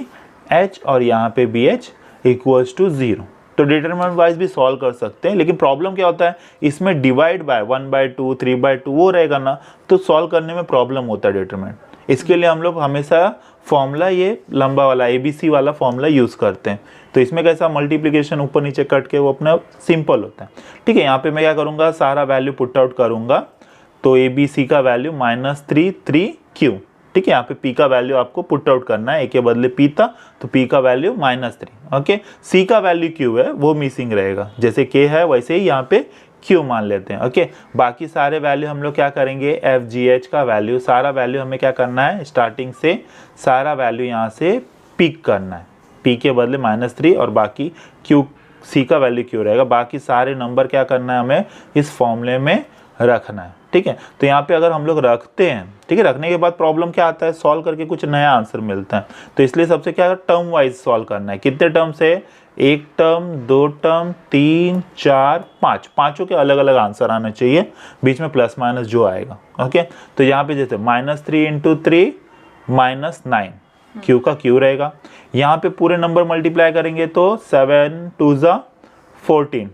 H और यहाँ पे भी H इक्वल्स टू 0। तो डिटरमिनेंट वाइज भी सॉल्व कर सकते हैं, लेकिन प्रॉब्लम क्या होता है, इसमें डिवाइड बाय 1/2, 3/2 वो रहेगा ना, तो सॉल्व करने में प्रॉब्लम होता है डिटरमिनेंट। इसके लिए हम लोग हमेशा फॉर्मूला ये लंबा वाला ABC वाला फॉर्मूला यूज़ करते हैं। तो इसमें कैसा मल्टीप्लिकेशन ऊपर नीचे कट के वो अपना सिंपल होता है। ठीक है, यहाँ पे मैं क्या करूँगा, सारा वैल्यू पुट आउट करूँगा। तो ABC का वैल्यू -3 ठीक है, यहाँ पे P का वैल्यू आपको पुट आउट करना है, A के बदले P था तो P का वैल्यू -3। ओके, C का वैल्यू Q है वो मिसिंग रहेगा, जैसे K है वैसे ही यहाँ पे Q मान लेते हैं। ओके, बाकी सारे वैल्यू हम लोग क्या करेंगे, F G H का वैल्यू, सारा वैल्यू हमें क्या करना है, स्टार्टिंग से सारा वैल्यू यहाँ से पिक करना है। P के बदले -3 और बाकी Q, C का वैल्यू Q रहेगा, बाकी सारे नंबर क्या करना है, हमें इस फॉर्मूले में रखना है। ठीक है, तो यहाँ पे अगर हम लोग रखते हैं, ठीक है, रखने के बाद प्रॉब्लम क्या आता है, सॉल्व करके कुछ नया आंसर मिलता है। तो इसलिए सबसे क्या टर्म वाइज सॉल्व करना है। कितने टर्म से, एक टर्म, दो टर्म, 3, 4, 5, पांचों के अलग अलग आंसर आना चाहिए, बीच में प्लस माइनस जो आएगा। ओके, तो यहाँ पे जैसे -3 × 3 -9, Q का Q रहेगा। यहाँ पे पूरे नंबर मल्टीप्लाई करेंगे तो 7 2 14,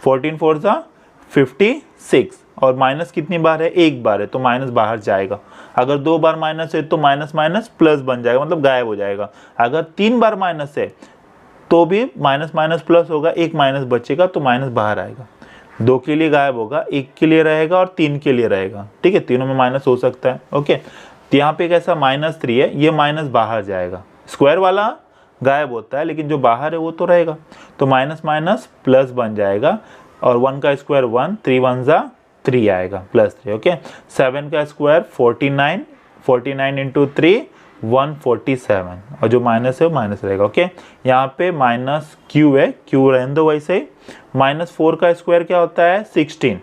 14 4 56 और माइनस कितनी बार है, एक बार है, तो माइनस बाहर जाएगा। अगर 2 बार माइनस है तो माइनस माइनस प्लस बन जाएगा, मतलब गायब हो जाएगा। अगर 3 बार माइनस है तो भी माइनस माइनस प्लस होगा, एक माइनस बचेगा तो माइनस बाहर आएगा। 2 के लिए गायब होगा, 1 के लिए रहेगा और 3 के लिए रहेगा। ठीक है, तीनों में माइनस हो सकता है। ओके, तो यहाँ पे कैसा -3 है, ये माइनस बाहर जाएगा, स्क्वायर वाला गायब होता है लेकिन जो बाहर है वो तो रहेगा, तो माइनस माइनस प्लस बन जाएगा और 1 का स्क्वायर 1, 3 1 3 आएगा +3। ओके, 7 का स्क्वायर 49, 49 × 3 147 और जो माइनस है वो माइनस रहेगा। ओके, यहाँ पे -Q है, Q रहने दो वैसे ही। -4 का स्क्वायर क्या होता है, 16,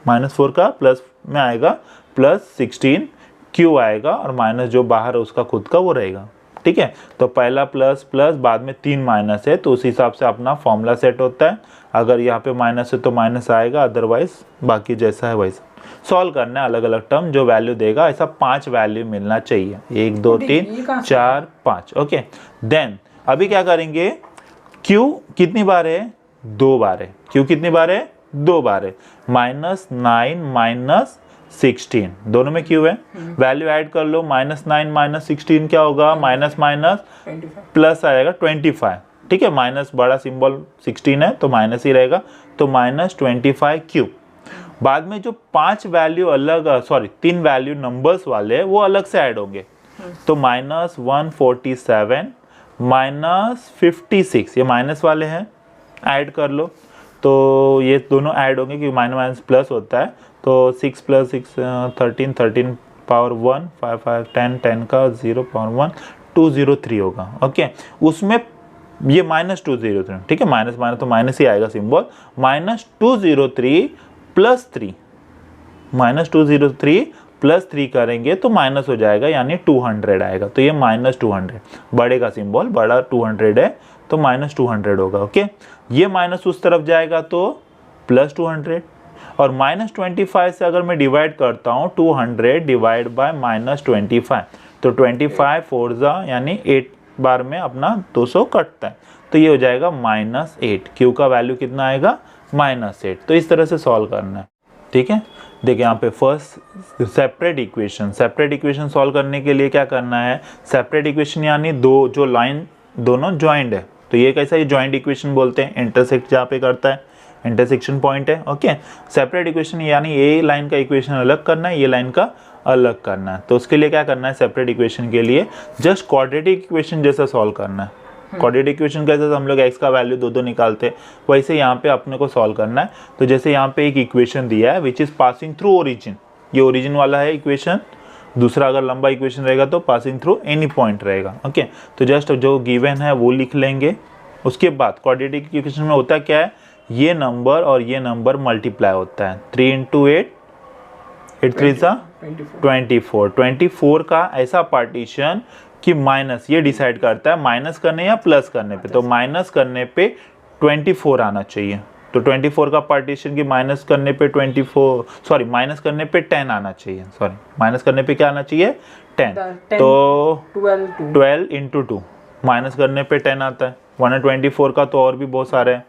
-4 का प्लस में आएगा +16 Q आएगा और माइनस जो बाहर है उसका खुद का वो रहेगा। ठीक है, तो पहला प्लस प्लस, बाद में 3 माइनस है तो उस हिसाब से अपना फॉर्मूला सेट होता है। अगर यहाँ पे माइनस है तो माइनस आएगा, अदरवाइज बाकी जैसा है वैसा सॉल्व करना है। अलग अलग टर्म जो वैल्यू देगा, ऐसा 5 वैल्यू मिलना चाहिए, 1 2 3 4 5। ओके, देन अभी क्या करेंगे, Q कितनी बार है, 2 बार है। Q कितनी बार है, 2 बार है। -9 -16 दोनों में Q है, वैल्यू ऐड कर लो, -9 -16 क्या होगा, माइनस माइनस प्लस आएगा 25। ठीक है, माइनस बड़ा सिंबल 16 है तो माइनस ही रहेगा, तो -25 Q। बाद में जो 5 वैल्यू अलग, सॉरी 3 वैल्यू नंबर्स वाले हैं वो अलग से ऐड होंगे, तो -147 -56 ये माइनस वाले हैं, ऐड कर लो, तो ये दोनों ऐड होंगे क्योंकि माइनस माइनस प्लस होता है। तो 6 + 6 13, 13 पावर 1, 5 5 10, 10 का 0 पावर 1 203 होगा। ओके, उसमें ये -203, ठीक है, माइनस माइनस तो माइनस ही आएगा सिंबल, -203 + 3, -203 + 3 करेंगे तो माइनस हो जाएगा, यानी 200 आएगा, तो ये -200 बड़े का सिंबल, बड़ा 200 है तो -200 होगा। ओके, ये माइनस उस तरफ जाएगा तो +200, और -25 से अगर मैं डिवाइड करता हूँ 200 डिवाइड बाय -25, तो 25 4 यानी 8 बार में अपना 200 कटता है, तो ये हो जाएगा -8। Q का वैल्यू कितना आएगा, -8। तो इस तरह से सॉल्व करना है। ठीक है, देखिए यहाँ पे फर्स्ट सेपरेट इक्वेशन सॉल्व करने के लिए क्या करना है, सेपरेट इक्वेशन यानी दो जो लाइन दोनों ज्वाइंट है, तो ये कैसा, ये ज्वाइंट इक्वेशन बोलते हैं, इंटरसेक्ट जहाँ पे करता है, इंटरसेक्शन पॉइंट है। ओके, सेपरेट इक्वेशन यानी ये लाइन का इक्वेशन अलग करना है, ये लाइन का अलग करना है। तो उसके लिए क्या करना है, सेपरेट इक्वेशन के लिए जस्ट क्वाड्रेटिक इक्वेशन जैसा सॉल्व करना है। क्वाड्रेटिक इक्वेशन कैसे हम लोग x का वैल्यू दो दो निकालते हैं, वैसे यहाँ पे अपने को सॉल्व करना है। तो जैसे यहाँ पे एक इक्वेशन दिया है which is passing through origin, ये ओरिजिन वाला है इक्वेशन। दूसरा अगर लंबा इक्वेशन रहेगा तो पासिंग थ्रू एनी पॉइंट रहेगा। ओके, तो जस्ट जो गिवन है वो लिख लेंगे। उसके बाद क्वाड्रेटिक इक्वेशन में होता क्या है, ये नंबर और ये नंबर मल्टीप्लाई होता है। 3 इंटू 8, 8 3 सा 24। 24 का ऐसा पार्टीशन कि माइनस ये डिसाइड करता है माइनस करने या प्लस करने पे, तो माइनस करने पे 24 आना चाहिए। तो 24 का पार्टीशन की माइनस करने पे माइनस करने पे 10 आना चाहिए। माइनस करने पे क्या आना चाहिए, 10। तो 12 इंटू 2 माइनस करने पे 10 आता है, वरना 24 का तो और भी बहुत सारे हैं।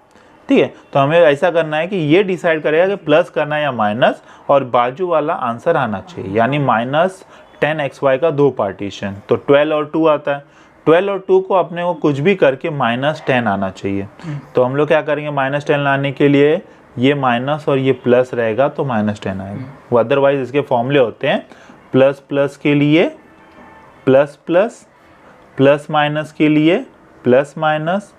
ठीक है, तो हमें ऐसा करना है कि ये डिसाइड करेगा कि प्लस करना है या माइनस, और बाजू वाला आंसर आना चाहिए, यानी माइनस 10xy का दो पार्टीशन। तो 12 और 2 आता है, 12 और 2 को अपने को कुछ भी करके माइनस 10 आना चाहिए। तो हम लोग क्या करेंगे, माइनस 10 लाने के लिए ये माइनस और ये प्लस रहेगा तो माइनस 10 आएगा। अदरवाइज इसके फॉर्मूले होते हैं प्लस प्लस के लिए प्लस प्लस, प्लस माइनस के लिए प्लस माइनस,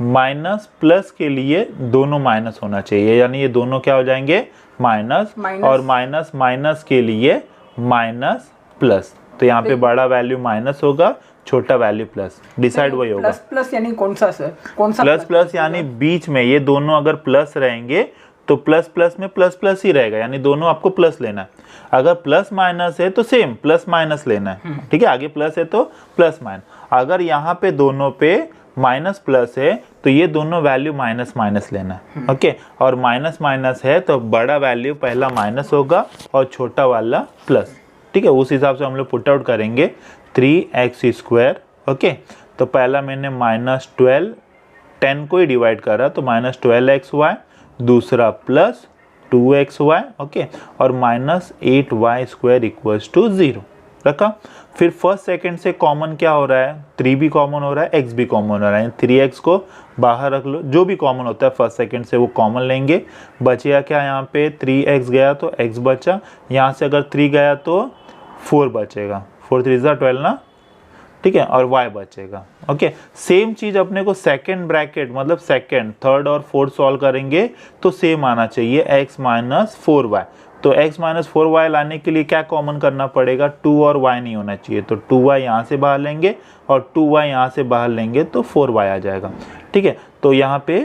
माइनस प्लस के लिए दोनों माइनस होना चाहिए, यानी ये दोनों क्या हो जाएंगे, माइनस, और माइनस माइनस के लिए माइनस प्लस। तो यहाँ पे बड़ा वैल्यू माइनस होगा, छोटा वैल्यू प्लस, डिसाइड वही होगा। प्लस प्लस यानी कौन सा सर, कौन सा प्लस प्लस यानी बीच में ये दोनों अगर प्लस रहेंगे तो प्लस प्लस में प्लस प्लस ही रहेगा, यानी दोनों आपको प्लस लेना है। अगर प्लस माइनस है तो सेम प्लस माइनस लेना है। ठीक है, आगे प्लस है तो प्लस माइनस। अगर यहाँ पे दोनों पे माइनस प्लस है तो ये दोनों वैल्यू माइनस माइनस लेना है। ओके, और माइनस माइनस है तो बड़ा वैल्यू पहला माइनस होगा और छोटा वाला प्लस। ठीक है, उस हिसाब से हम लोग पुट आउट करेंगे 3x²। ओके, तो पहला मैंने -12 10 को ही डिवाइड करा तो -12xy, दूसरा प्लस 2xy। ओके, और -8y² इक्वल्स टू 0 रखा। फिर फर्स्ट सेकंड से कॉमन क्या हो रहा है, 3 भी कॉमन हो रहा है, x भी कॉमन हो रहा है, 3x को बाहर रख लो, जो भी कॉमन होता है फर्स्ट सेकंड से वो कॉमन लेंगे। बचेगा क्या, यहाँ पे 3x गया तो x बचा, यहाँ से अगर 3 गया तो 4 बचेगा, 4 3 ज़ा 12 ना। ठीक है, और y बचेगा। ओके, सेम चीज़ अपने को सेकंड ब्रैकेट मतलब सेकंड, थर्ड और फोर्थ सॉल्व करेंगे तो सेम आना चाहिए, x - 4y। तो x - 4y लाने के लिए क्या कॉमन करना पड़ेगा, 2 और y नहीं होना चाहिए, तो 2y यहाँ से बाहर लेंगे और 2y यहाँ से बाहर लेंगे तो 4y आ जाएगा। ठीक है, तो यहाँ पे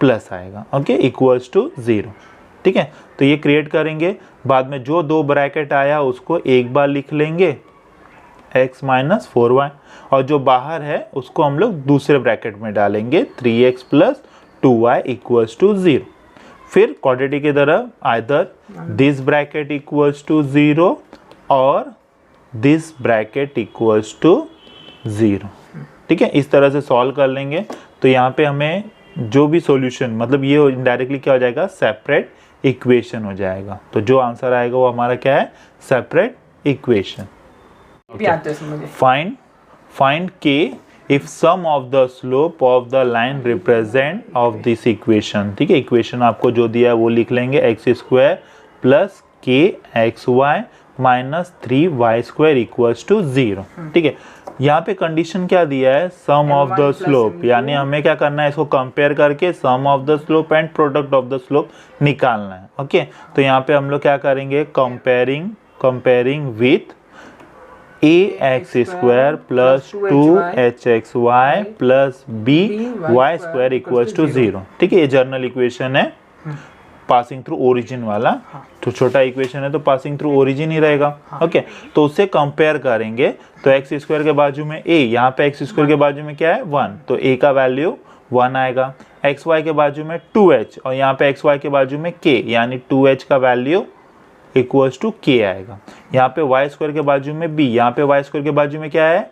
प्लस आएगा। Okay, equals to 0। ठीक है, तो ये क्रिएट करेंगे, बाद में जो दो ब्रैकेट आया उसको एक बार लिख लेंगे x - 4y, और जो बाहर है उसको हम लोग दूसरे ब्रैकेट में डालेंगे 3x + 2y इक्वल्स टू 0। फिर क्वाड्रेटिक की तरह either this bracket equals to 0 और दिस ब्रैकेट इक्वल्स टू 0। ठीक है, इस तरह से सॉल्व कर लेंगे। तो यहाँ पे हमें जो भी सॉल्यूशन, मतलब ये इनडायरेक्टली क्या हो जाएगा, सेपरेट इक्वेशन हो जाएगा। तो जो आंसर आएगा वो हमारा क्या है, separate equation. Find k if sum of the slope of the line represent of this equation। ठीक है, इक्वेशन आपको जो दिया है वो लिख लेंगे, x² + kxy - 3y² equals to 0। ठीक है, यहाँ पे कंडीशन क्या दिया है, सम ऑफ द स्लोप, यानी हमें क्या करना है, इसको कंपेयर करके sum of the slope and product of the slope निकालना है। ओके, तो यहाँ पे हम लोग क्या करेंगे, comparing with ax² + 2hxy + by² equals to 0। ठीक है, ये जर्नल इक्वेशन है पासिंग थ्रू ओरिजिन वाला। तो छोटा इक्वेशन है तो पासिंग थ्रू ओरिजिन ही रहेगा। ओके, तो उससे कंपेयर करेंगे तो x² के बाजू में a, यहाँ पे x² के बाजू में क्या है, 1, तो a का वैल्यू 1 आएगा। xy के बाजू में 2h और यहाँ पे xy के बाजू में k, यानी 2h का वैल्यू इक्वल्स टू k आएगा। यहाँ पे y² के बाजू में b, यहाँ पे y² के बाजू में क्या है,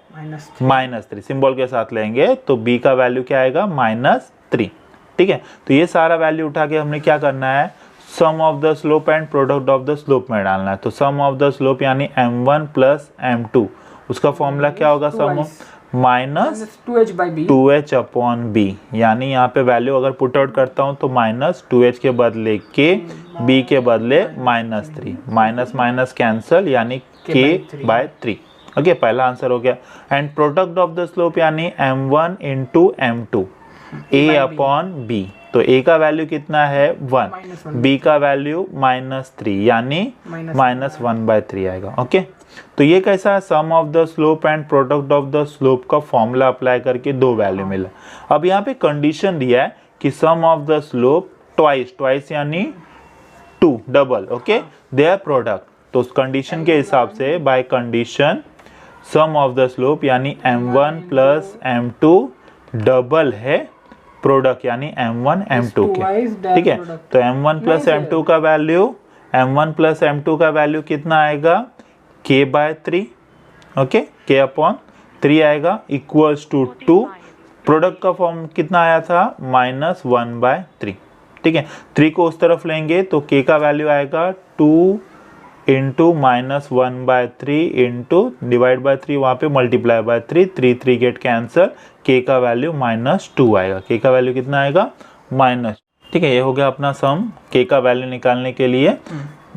-3 सिंबल के साथ लेंगे तो b का वैल्यू क्या आएगा, -3। ठीक है, तो ये सारा वैल्यू उठा के हमने क्या करना है, sum of the slope and product of the slope में डालना है। तो सम ऑफ द स्लोप यानी m1 + m2, उसका फॉर्मूला क्या होगा, सम ऑफ -2h/b, यानी यहाँ पे वैल्यू अगर पुट आउट करता हूँ तो -2h के बदले k, b के बदले -3, माइनस माइनस कैंसल, यानी k/3। ओके, पहला आंसर हो गया। And product of the slope यानी m1 into m2 a upon b, तो a का वैल्यू कितना है 1, b का वैल्यू -3 यानी -1/3 आएगा। ओके, तो ये कैसा है, sum of the slope and product of the slope का फॉर्मूला अप्लाई करके दो वैल्यू मिला। अब यहाँ पे कंडीशन दिया है कि सम ऑफ द स्लोप ट्वाइस यानी 2 डबल, ओके, देयर प्रोडक्ट, तो उस कंडीशन के हिसाब से by condition sum of the slope यानी m1 प्लस m2 डबल है प्रोडक्ट यानी m1 m2 के, ठीक है। तो m1 प्लस m2 का वैल्यू कितना आएगा k/3, ओके, k अपॉन 3 आएगा इक्वल्स टू 2, प्रोडक्ट का फॉर्म कितना आया था -1/3, ठीक है। 3 को उस तरफ लेंगे तो k का वैल्यू आएगा 2 इंटू -1/3 इंटू डिवाइड बाय 3, वहाँ पे multiply by 3 gate cancer, k का वैल्यू -2 आएगा। k का वैल्यू कितना आएगा -, ठीक है। ये हो गया अपना सम, k का वैल्यू निकालने के लिए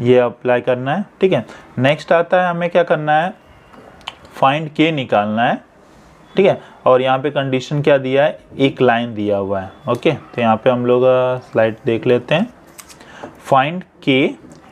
ये अप्लाई करना है, ठीक है। नेक्स्ट आता है हमें क्या करना है, फाइंड k निकालना है, ठीक है। और यहाँ पे कंडीशन क्या दिया है, एक लाइन दिया हुआ है, ओके। तो यहाँ पे हम लोग स्लाइड देख लेते हैं। Find k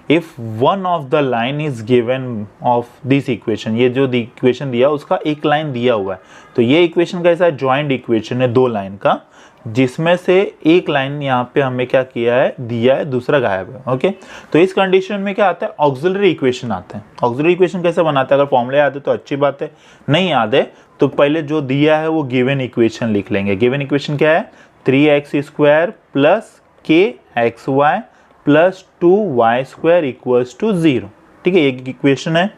if one of the line is given of this equation, ये जो इक्वेशन दिया उसका एक लाइन दिया हुआ है। तो ये इक्वेशन कैसा है, जॉइंट इक्वेशन है दो लाइन का, जिसमें से एक लाइन यहाँ पे हमें क्या किया है, दिया है, दूसरा गायब है, ओके। तो इस कंडीशन में क्या आता है, ऑक्सिलरी इक्वेशन आता है। ऑक्सिलरी इक्वेशन कैसे बनाते हैं, अगर फॉर्मूले याद है तो अच्छी बात है, नहीं याद है तो पहले जो दिया है वो गिवन इक्वेशन लिख लेंगे। गिवन इक्वेशन क्या है, 3x² plus kxy plus 2y² equals to 0, ठीक है, एक इक्वेशन है।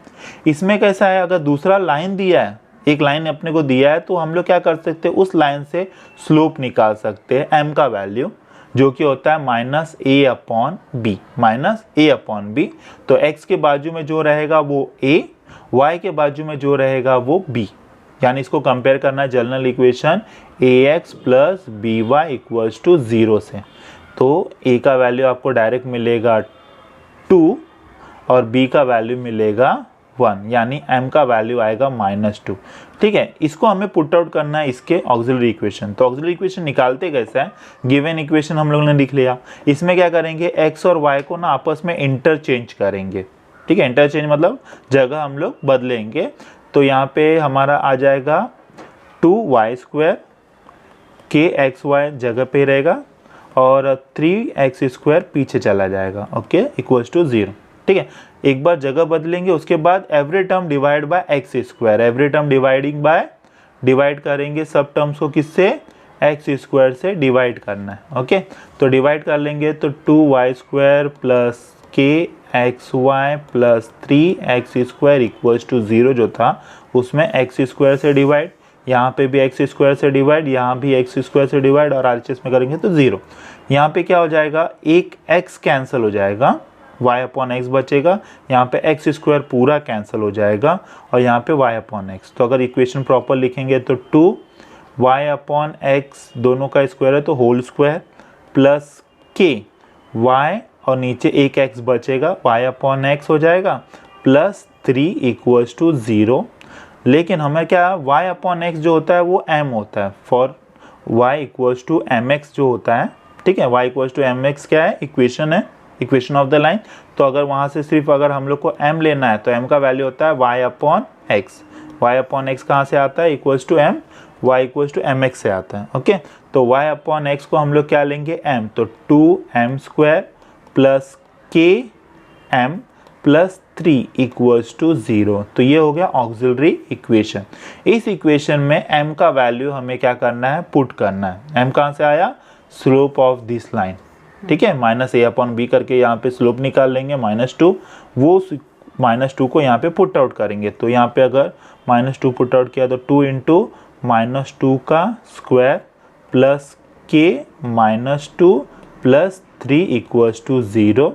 इसमें कैसा है, अगर दूसरा लाइन दिया है, एक लाइन अपने को दिया है, तो हम लोग क्या कर सकते हैं, उस लाइन से स्लोप निकाल सकते हैं m का वैल्यू, जो कि होता है -a/b, तो x के बाजू में जो रहेगा वो a, y के बाजू में जो रहेगा वो b, यानी इसको कंपेयर करना है general equation ax plus by equals to 0 से। तो a का वैल्यू आपको डायरेक्ट मिलेगा 2 और b का वैल्यू मिलेगा 1, यानी m का वैल्यू आएगा -2, ठीक है। इसको हमें पुट आउट करना है इसके ऑक्सिलरी इक्वेशन। तो ऑक्सिलरी इक्वेशन निकालते कैसे है, गिवन इक्वेशन हम लोगों ने लिख लिया, इसमें क्या करेंगे, x और y को ना आपस में इंटरचेंज करेंगे, ठीक है। इंटरचेंज मतलब जगह हम लोग बदलेंगे। तो यहाँ पे हमारा आ जाएगा 2y² kxy जगह पे रहेगा और 3x² पीछे चला जाएगा, ओके, इक्वल्स टू 0, ठीक है। एक बार जगह बदलेंगे, उसके बाद every term divide by x², every term divide करेंगे सब टर्म्स को, किससे, x² से डिवाइड करना है, ओके। तो डिवाइड कर लेंगे तो 2y² plus kxy plus 3x² equals to 0 जो था उसमें x² से डिवाइड, यहाँ पे भी x² से डिवाइड, यहाँ भी x² से डिवाइड और RHS में करेंगे तो 0। यहाँ पे क्या हो जाएगा, एक x कैंसिल हो जाएगा, y/x बचेगा, यहाँ पे x² पूरा कैंसिल हो जाएगा और यहाँ पे y/x। तो अगर इक्वेशन प्रॉपर लिखेंगे तो 2y/x दोनों का स्क्वायर है तो whole square plus k y और नीचे एक x बचेगा, y/x हो जाएगा प्लस 3 इक्वल्स टू 0। लेकिन हमें क्या, y/x जो होता है वो m होता है, for y equals to mx जो होता है, ठीक है। y इक्वल्स टू mx क्या है, इक्वेशन है, इक्वेशन ऑफ द लाइन। तो अगर वहाँ से सिर्फ अगर हम लोग को m लेना है तो m का वैल्यू होता है y/x, y/x कहाँ से आता है, equals to m, y equals to mx से आता है, ओके। तो y/x को हम लोग क्या लेंगे, m, तो 2m² plus km plus 3 equals to 0। तो ये हो गया ऑक्सिलरी इक्वेशन। इस इक्वेशन में m का वैल्यू हमें क्या करना है, पुट करना है। m कहाँ से आया, स्लोप ऑफ दिस लाइन, ठीक है, -a/b करके यहाँ पे स्लोप निकाल लेंगे -2, वो -2 को यहाँ पे पुट आउट करेंगे। तो यहाँ पे अगर -2 पुट आउट किया तो 2 इंटू -2 का square plus k -2 plus 3 equals to 0।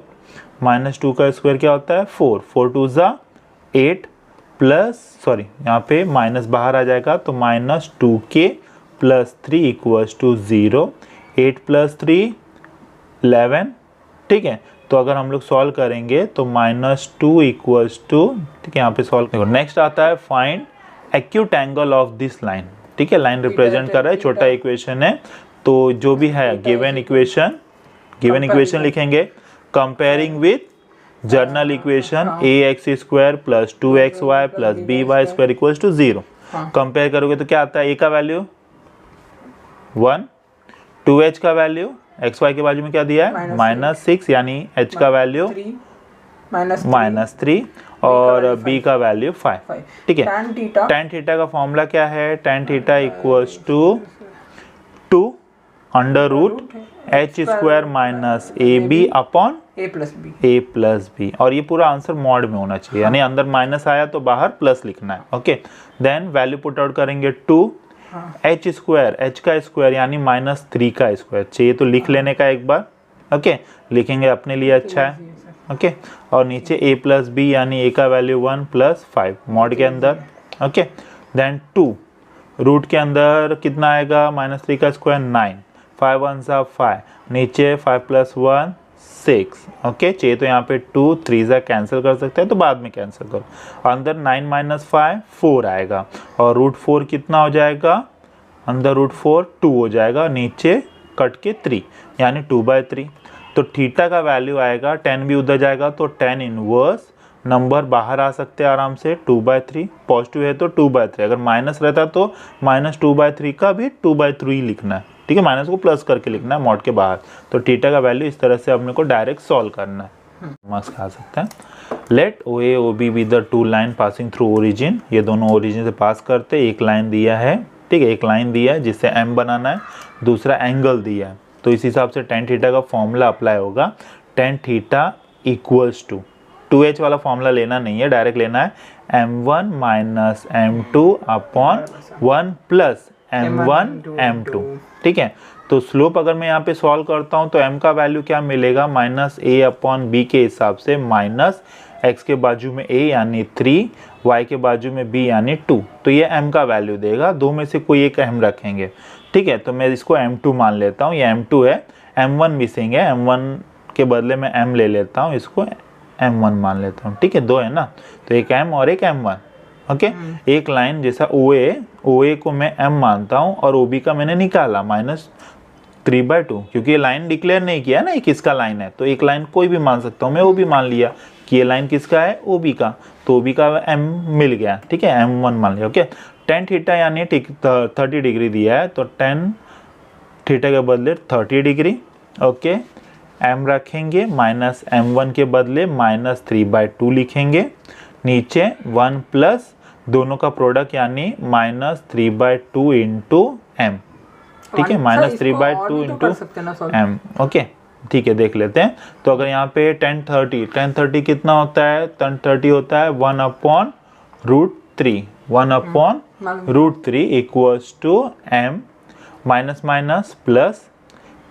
-2 का स्क्वायर क्या होता है, 4, 4 2 ज़ा 8 प्लस, सॉरी यहाँ पे माइनस बाहर आ जाएगा तो -2k plus 3 equals to 0, 8 plus 3 11, ठीक है। तो अगर हम लोग सॉल्व करेंगे तो -2 इक्वल्स टू, ठीक है यहाँ पे सॉल्व करो। नेक्स्ट आता है find acute angle of this line, ठीक है लाइन रिप्रेजेंट कर रहा है, छोटा इक्वेशन है, तो जो भी है गिवन इक्वेशन लिखेंगे comparing with general equation ax² plus 2xy plus by² equals to 0। Compare करोगे तो क्या आता है, a का वैल्यू 1, 2h का वैल्यू xy के बाजू में क्या दिया है -6 यानी h का वैल्यू -3 और b का वैल्यू 5, ठीक है। tan थीटा का फॉर्मूला क्या है, tan theta equals to 2 √h² minus ab upon a plus B, और ये पूरा आंसर मॉड में होना चाहिए, यानी अंदर माइनस आया तो बाहर प्लस लिखना है। Okay, then value put out करेंगे 2 h² का स्क्वायर यानी -3 का स्क्वायर, चाहिए तो लिख लेने का एक बार। ओके, लिखेंगे अपने लिए अच्छा है। ओके, और नीचे a प्लस बी यानी a का वैल्यू 1 प्लस 5 मॉड के अंदर। ओके, देन 2 रूट के अंदर कितना आएगा, -3 का स्क्वायर 9, 5 1 सा 5, नीचे 5 प्लस 1 6। ओके, चाहिए तो यहाँ पे 2 3 सा कैंसिल कर सकते हैं तो बाद में कैंसिल करो, अंदर 9 - 5 4 आएगा और √4 कितना हो जाएगा, अंदर √4 2 हो जाएगा, नीचे कट के 3 यानी 2/3। तो थीटा का वैल्यू आएगा, 10 भी उधर जाएगा तो 10 इनवर्स नंबर बाहर आ सकते हैं आराम से 2/3, पॉजिटिव है तो 2/3, अगर माइनस रहता तो -2/3 का भी 2/3 लिखना है, ठीक है, माइनस को प्लस करके लिखना है मॉड के बाहर। तो थीटा का वैल्यू इस तरह से अपने को डायरेक्ट सॉल्व करना है। मार्क्स खा सकते हैं। Let OA OB be the 2 line passing through origin, ये दोनों ओरिजिन से पास करते, एक लाइन दिया है, ठीक है, एक लाइन दिया है जिससे m बनाना है, दूसरा एंगल दिया है, तो इस हिसाब से tan थीटा का फॉर्मूला अप्लाई होगा। tan theta equals to 2h वाला फॉर्मूला लेना नहीं है, डायरेक्ट लेना है m1 minus m2 upon 1 plus m1 m2, ठीक है। तो स्लोप अगर मैं यहाँ पे सॉल्व करता हूँ तो m का वैल्यू क्या मिलेगा, -a अपॉन b के हिसाब से, माइनस x के बाजू में a यानी 3, y के बाजू में b यानी 2, तो ये m का वैल्यू देगा, दो में से कोई एक m रखेंगे, ठीक है। तो मैं इसको m2 मान लेता हूँ, ये m2 है, m1 मिसिंग है, m1 के बदले में m ले लेता हूँ, इसको m1 मान लेता हूँ, ठीक है, दो है ना, तो एक m और एक m1। ओके, एक लाइन जैसा OA को मैं m मानता हूँ और OB का मैंने निकाला -3/2, क्योंकि ये लाइन डिक्लेयर नहीं किया ना ये किसका लाइन है, तो एक लाइन कोई भी मान सकता हूँ मैं, OB मान लिया कि ये लाइन किसका है, OB का, तो OB का m मिल गया, ठीक है, m1 मान लिया। ओके, tan थीटा यानी 30 डिग्री दिया है, तो tan थीटा के बदले 30 डिग्री। ओके, m रखेंगे, -m1 के बदले -3/2 लिखेंगे, नीचे 1 प्लस दोनों का प्रोडक्ट यानी -3/2 इंटू m, ठीक है, -3/2 इंटू m। ओके, ठीक है, देख लेते हैं। तो अगर यहाँ पे tan 30 कितना होता है, tan 30 होता है 1/√3, 1/√3 equals to m minus minus plus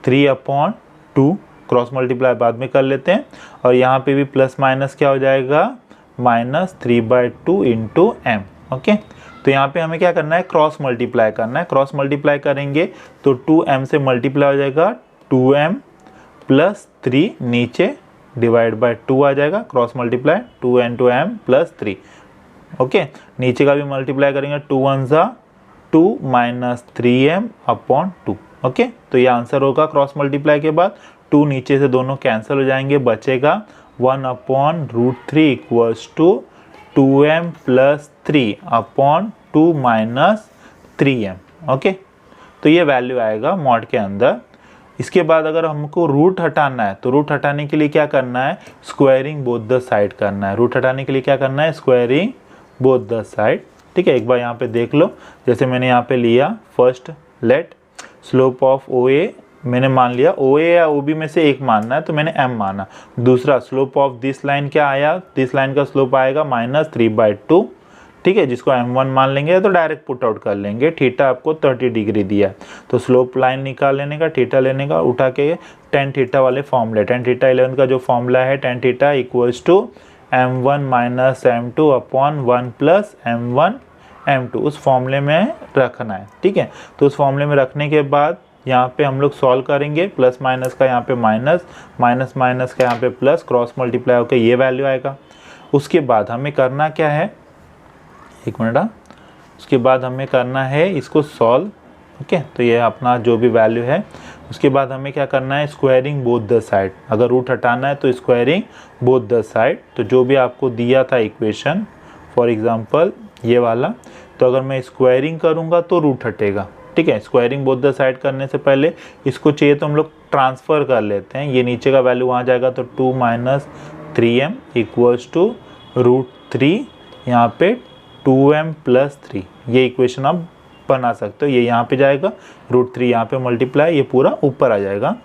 3/2, cross multiply बाद में कर लेते हैं, और यहाँ पे भी प्लस माइनस क्या हो जाएगा, -3/2 इंटू m। ओके, तो यहाँ पे हमें क्या करना है, क्रॉस मल्टीप्लाई करना है, क्रॉस मल्टीप्लाई करेंगे तो 2m से मल्टीप्लाई हो जाएगा 2m प्लस 3, नीचे डिवाइड बाय 2 आ जाएगा, cross multiply 2 into m plus 3। Okay, नीचे का भी मल्टीप्लाई करेंगे, 2 1 ज़ा 2 माइनस 3m अपॉन 2। ओके, तो ये आंसर होगा क्रॉस मल्टीप्लाई के बाद, 2 नीचे से दोनों कैंसिल हो जाएंगे, बचेगा 1/√3 equals to 2m plus 3 upon 2 minus 3m। Okay, तो ये वैल्यू आएगा मॉड के अंदर। इसके बाद अगर हमको रूट हटाना है तो रूट हटाने के लिए क्या करना है, स्क्वायरिंग बोथ द साइड करना है। रूट हटाने के लिए क्या करना है, स्क्वायरिंग बोथ द साइड, ठीक है। एक बार यहाँ पे देख लो, जैसे मैंने यहाँ पे लिया, first let slope of OA मैंने मान लिया, OA या OB में से एक मानना है तो मैंने m माना। दूसरा स्लोप ऑफ दिस लाइन क्या आया, दिस लाइन का स्लोप आएगा -3/2, ठीक है, जिसको m1 मान लेंगे तो डायरेक्ट पुट आउट कर लेंगे। थीटा आपको 30 डिग्री दिया है तो स्लोप लाइन निकाल लेने का, थीटा लेने का, उठा के tan थीटा वाले फॉर्मूले, tan थीटा 11 का जो फॉर्मूला है, tan theta equals to m1 minus m2 upon 1 plus m1 m2, उस फॉर्मूले में रखना है, ठीक है। तो उस फॉर्मूले में रखने के बाद यहाँ पे हम लोग सॉल्व करेंगे, प्लस माइनस का यहाँ पे माइनस, माइनस माइनस का यहाँ पे प्लस, क्रॉस मल्टीप्लाई होकर ये वैल्यू आएगा। उसके बाद हमें करना क्या है, एक मिनट, उसके बाद हमें करना है इसको सॉल्व। ओके, तो ये अपना जो भी वैल्यू है, उसके बाद हमें क्या करना है, स्क्वायरिंग बोथ द साइड। अगर रूट हटाना है तो स्क्वायरिंग बोथ द साइड। तो जो भी आपको दिया था इक्वेशन, फॉर एग्जांपल ये वाला, तो अगर मैं स्क्वायरिंग करूँगा तो रूट हटेगा। ठीक है, स्क्वायरिंग बोथ द साइड करने से पहले इसको चाहिए तो हम लोग ट्रांसफ़र कर लेते हैं। ये नीचे का वैल्यू वहाँ जाएगा तो 2 - 3m इक्वल्स टू √3, यहाँ पे 2m + 3। ये इक्वेशन आप बना सकते हो। ये यहाँ पे जाएगा, √3 यहाँ पे मल्टीप्लाई, ये पूरा ऊपर आ जाएगा।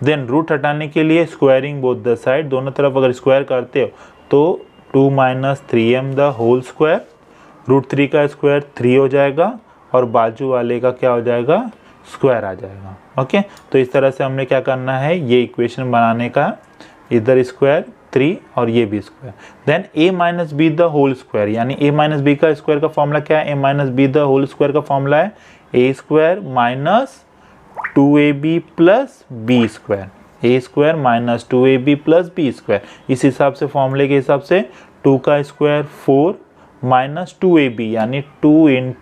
देन रूट हटाने के लिए स्क्वायरिंग बोथ द साइड, दोनों तरफ अगर स्क्वायर करते हो तो 2 - 3m द होल स्क्वायर, √3 का स्क्वायर 3 हो जाएगा और बाजू वाले का क्या हो जाएगा, स्क्वायर आ जाएगा। ओके, तो इस तरह से हमने क्या करना है, ये इक्वेशन बनाने का, इधर स्क्वायर 3 और ये भी square. Then a - b the whole square, यानी a - b का स्क्वायर का फॉर्मूला क्या है, a - b the whole square का फॉर्मूला है a² - 2ab + b square, a² - 2ab + b square. इस हिसाब से फॉर्मूले के हिसाब से 2 का स्क्वायर 4 - 2ab, यानी 2 ×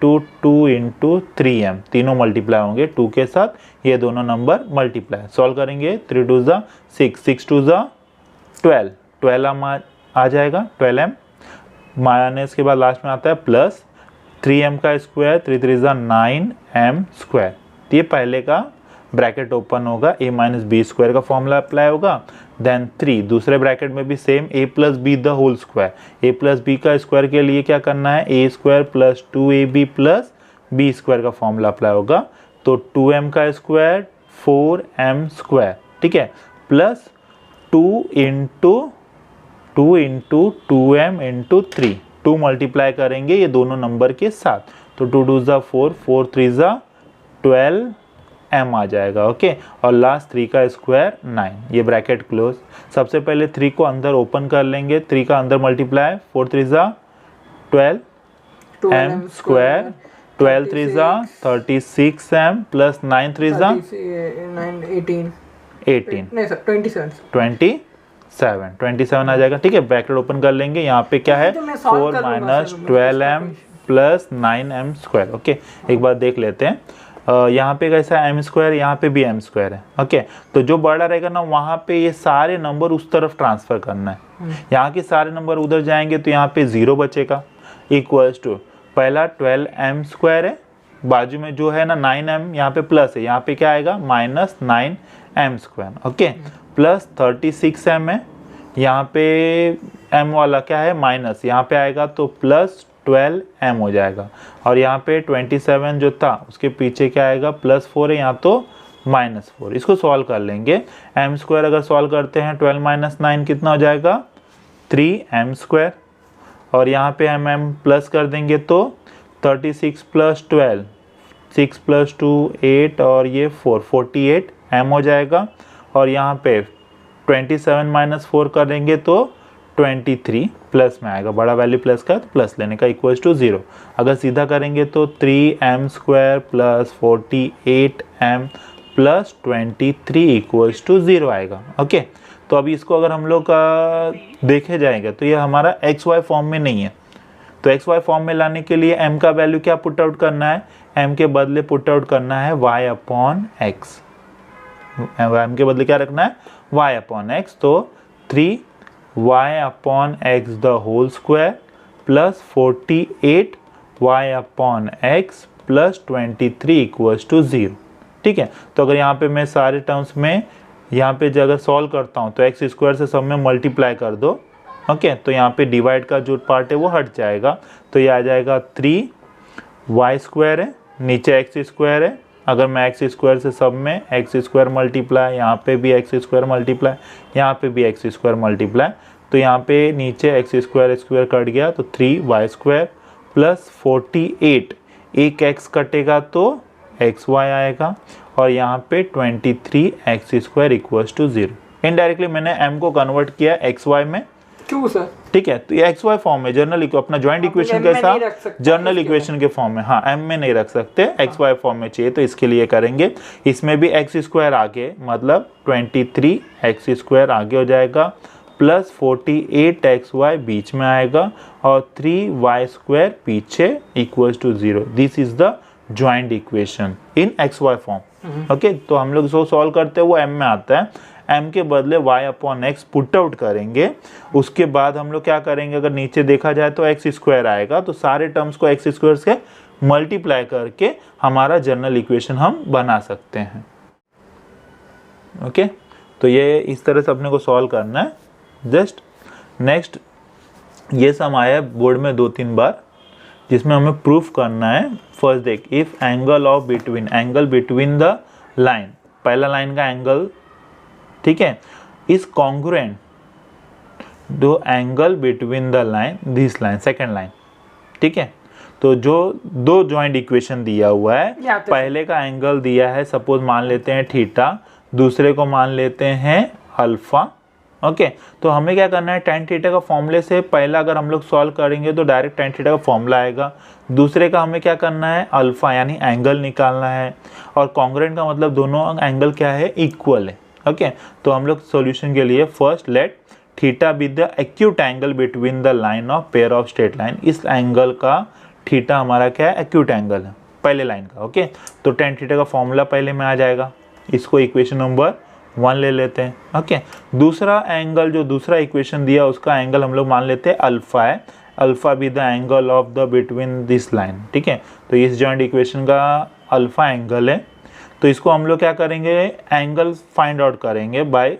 2 × 3m, तीनों मल्टीप्लाई होंगे 2 के साथ, ये दोनों नंबर मल्टीप्लाई। सॉल्व करेंगे, 3 × 2 = 6, 6 × 2 = 12, 12m आ जाएगा, 12m माइनस के बाद लास्ट में आता है प्लस 3m का स्क्वायर, 3 × 3 = 9m स्क्वायर। तो ये पहले का ब्रैकेट ओपन होगा, a - b स्क्वायर का फॉर्मूला अप्लाई होगा। देन 3 दूसरे ब्रैकेट में भी same a + b the whole square, a + b का स्क्वायर के लिए क्या करना है, a² + 2ab + b स्क्वायर का फॉर्मूला अप्लाई होगा। तो 2m का स्क्वायर 4m स्क्वायर, ठीक है, प्लस 2 × 2m × 3, 2 मल्टीप्लाई करेंगे ये दोनों नंबर के साथ, तो 2 × 2 = 4, 4 × 3 = 12m आ जाएगा। ओके, और लास्ट 3 का स्क्वायर 9, ये ब्रैकेट क्लोज। सबसे पहले 3 को अंदर ओपन कर लेंगे, 3 का अंदर multiply, 4 × 3 = 12m square, 12 × 3 = 36m plus 9 × 3 = 18, नहीं सर 27 27 आ जाएगा। ठीक है, ब्रैकेट ओपन कर लेंगे, यहाँ पे क्या है, 4 - 12m plus 9m square. Okay, एक बार देख लेते हैं, यहाँ पे कैसा है, m स्क्वायर, यहाँ पे भी m स्क्वायर है। ओके, तो जो बड़ा रहेगा ना, वहाँ पे ये सारे नंबर उस तरफ ट्रांसफ़र करना है, यहाँ के सारे नंबर उधर जाएंगे तो यहाँ पे 0 बचेगा, इक्वल्स टू पहला 12m स्क्वायर है, बाजू में जो है ना 9m, यहाँ पे प्लस है, यहाँ पे क्या आएगा, -9m square. Okay, plus 36m है, यहाँ पे m वाला क्या है, माइनस, यहाँ पे आएगा तो प्लस 12m हो जाएगा, और यहाँ पे 27 जो था उसके पीछे क्या आएगा, +4 है, यहाँ तो -4। इसको सॉल्व कर लेंगे, m स्क्वायर अगर सॉल्व करते हैं 12 - 9 कितना हो जाएगा, 3m स्क्वायर, और यहाँ पे m प्लस कर देंगे तो 36 + 12, 6 + 2 8 और ये 4, 48m हो जाएगा, और यहाँ पे 27 - 4 करेंगे तो 23 प्लस में आएगा, बड़ा वैल्यू प्लस का, तो प्लस लेने का, इक्वल्स टू 0। अगर सीधा करेंगे तो 3m square plus 48m plus 23 equals to 0 आएगा। ओके, तो अभी इसको अगर हम लोग देखे जाएंगे तो ये हमारा XY फॉर्म में नहीं है, तो XY फॉर्म में लाने के लिए m का वैल्यू क्या पुट आउट करना है, m के बदले पुट आउट करना है y/x, m के बदले क्या रखना है, y/x, तो 3y/x the whole square plus 48y/x plus 23 equals to 0। ठीक है, तो अगर यहाँ पे मैं सारे टर्म्स में यहाँ पे अगर सॉल्व करता हूँ तो x स्क्वायर से सब में मल्टीप्लाई कर दो। ओके, तो यहाँ पे डिवाइड का जो पार्ट है वो हट जाएगा, तो ये आ जाएगा 3y स्क्वायर है, नीचे x स्क्वायर है, अगर मैं x स्क्वायर से सब में x स्क्वायर मल्टीप्लाई, यहाँ पे भी x स्क्वायर मल्टीप्लाई, यहाँ पे भी x स्क्वायर मल्टीप्लाई, तो यहाँ पे नीचे x स्क्वायर कट गया तो 3y स्क्वायर प्लस 48, एक x कटेगा तो xy आएगा, और यहाँ पे 23x square equals to 0। Indirectly मैंने m को कन्वर्ट किया xy में, 2 सर। ठीक है, तो ये एक्स वाई फॉर्म में जर्नल अपना जॉइंट इक्वेशन कैसा जर्नल इक्वेशन के फॉर्म में, हाँ एम में नहीं रख सकते, एक्स वाई फॉर्म में चाहिए, तो इसके लिए करेंगे। इसमें भी एक्स स्क्वायर आगे मतलब 23 एक्स स्क्वायर आगे हो जाएगा प्लस 48 एक्स वाई बीच में आएगा और 3 वाई स्क्वायर पीछे equals to 0। This is the joint equation in X Y form. Okay, तो हम लोग जो सॉल्व करते हैं वो एम में आता है, m के बदले y upon x put out करेंगे। उसके बाद हम लोग क्या करेंगे, अगर नीचे देखा जाए तो एक्स स्क्वायर आएगा, तो सारे टर्म्स को एक्स स्क्वायर से मल्टीप्लाई करके हमारा जनरल इक्वेशन हम बना सकते हैं। ओके, तो ये इस तरह से अपने को सॉल्व करना है। जस्ट नेक्स्ट ये सम आया है बोर्ड में 2-3 बार, जिसमें हमें प्रूफ करना है। फर्स्ट देख, if angle between the line, पहला लाइन का एंगल, ठीक है, इज कॉन्ग्रुएंट दो angle between the line this line, second line. ठीक है, तो जो दो जॉइंट इक्वेशन दिया हुआ है, पहले का एंगल दिया है सपोज मान लेते हैं थीटा, दूसरे को मान लेते हैं अल्फा। ओके, तो हमें क्या करना है, tan थीटा का फॉर्मूले से पहला अगर हम लोग सॉल्व करेंगे तो डायरेक्ट tan थीटा का फॉर्मूला आएगा। दूसरे का हमें क्या करना है, अल्फा यानी एंगल निकालना है, और कॉन्ग्रुएंट का मतलब दोनों एंगल क्या है, इक्वल है। ओके, तो हम लोग सॉल्यूशन के लिए first let theta be the acute angle between the line of pair of straight line. इस एंगल का थीटा हमारा क्या है, एक्यूट एंगल है पहले लाइन का। ओके, तो tan थीटा का फॉर्मूला पहले में आ जाएगा, इसको इक्वेशन नंबर 1 ले लेते हैं। ओके, दूसरा एंगल जो दूसरा इक्वेशन दिया उसका एंगल हम लोग मान लेते हैं अल्फा है, alpha be the angle of the between this line. ठीक है, तो इस जॉइंट इक्वेशन का अल्फा एंगल है, तो इसको हम लोग क्या करेंगे, एंगल फाइंड आउट करेंगे by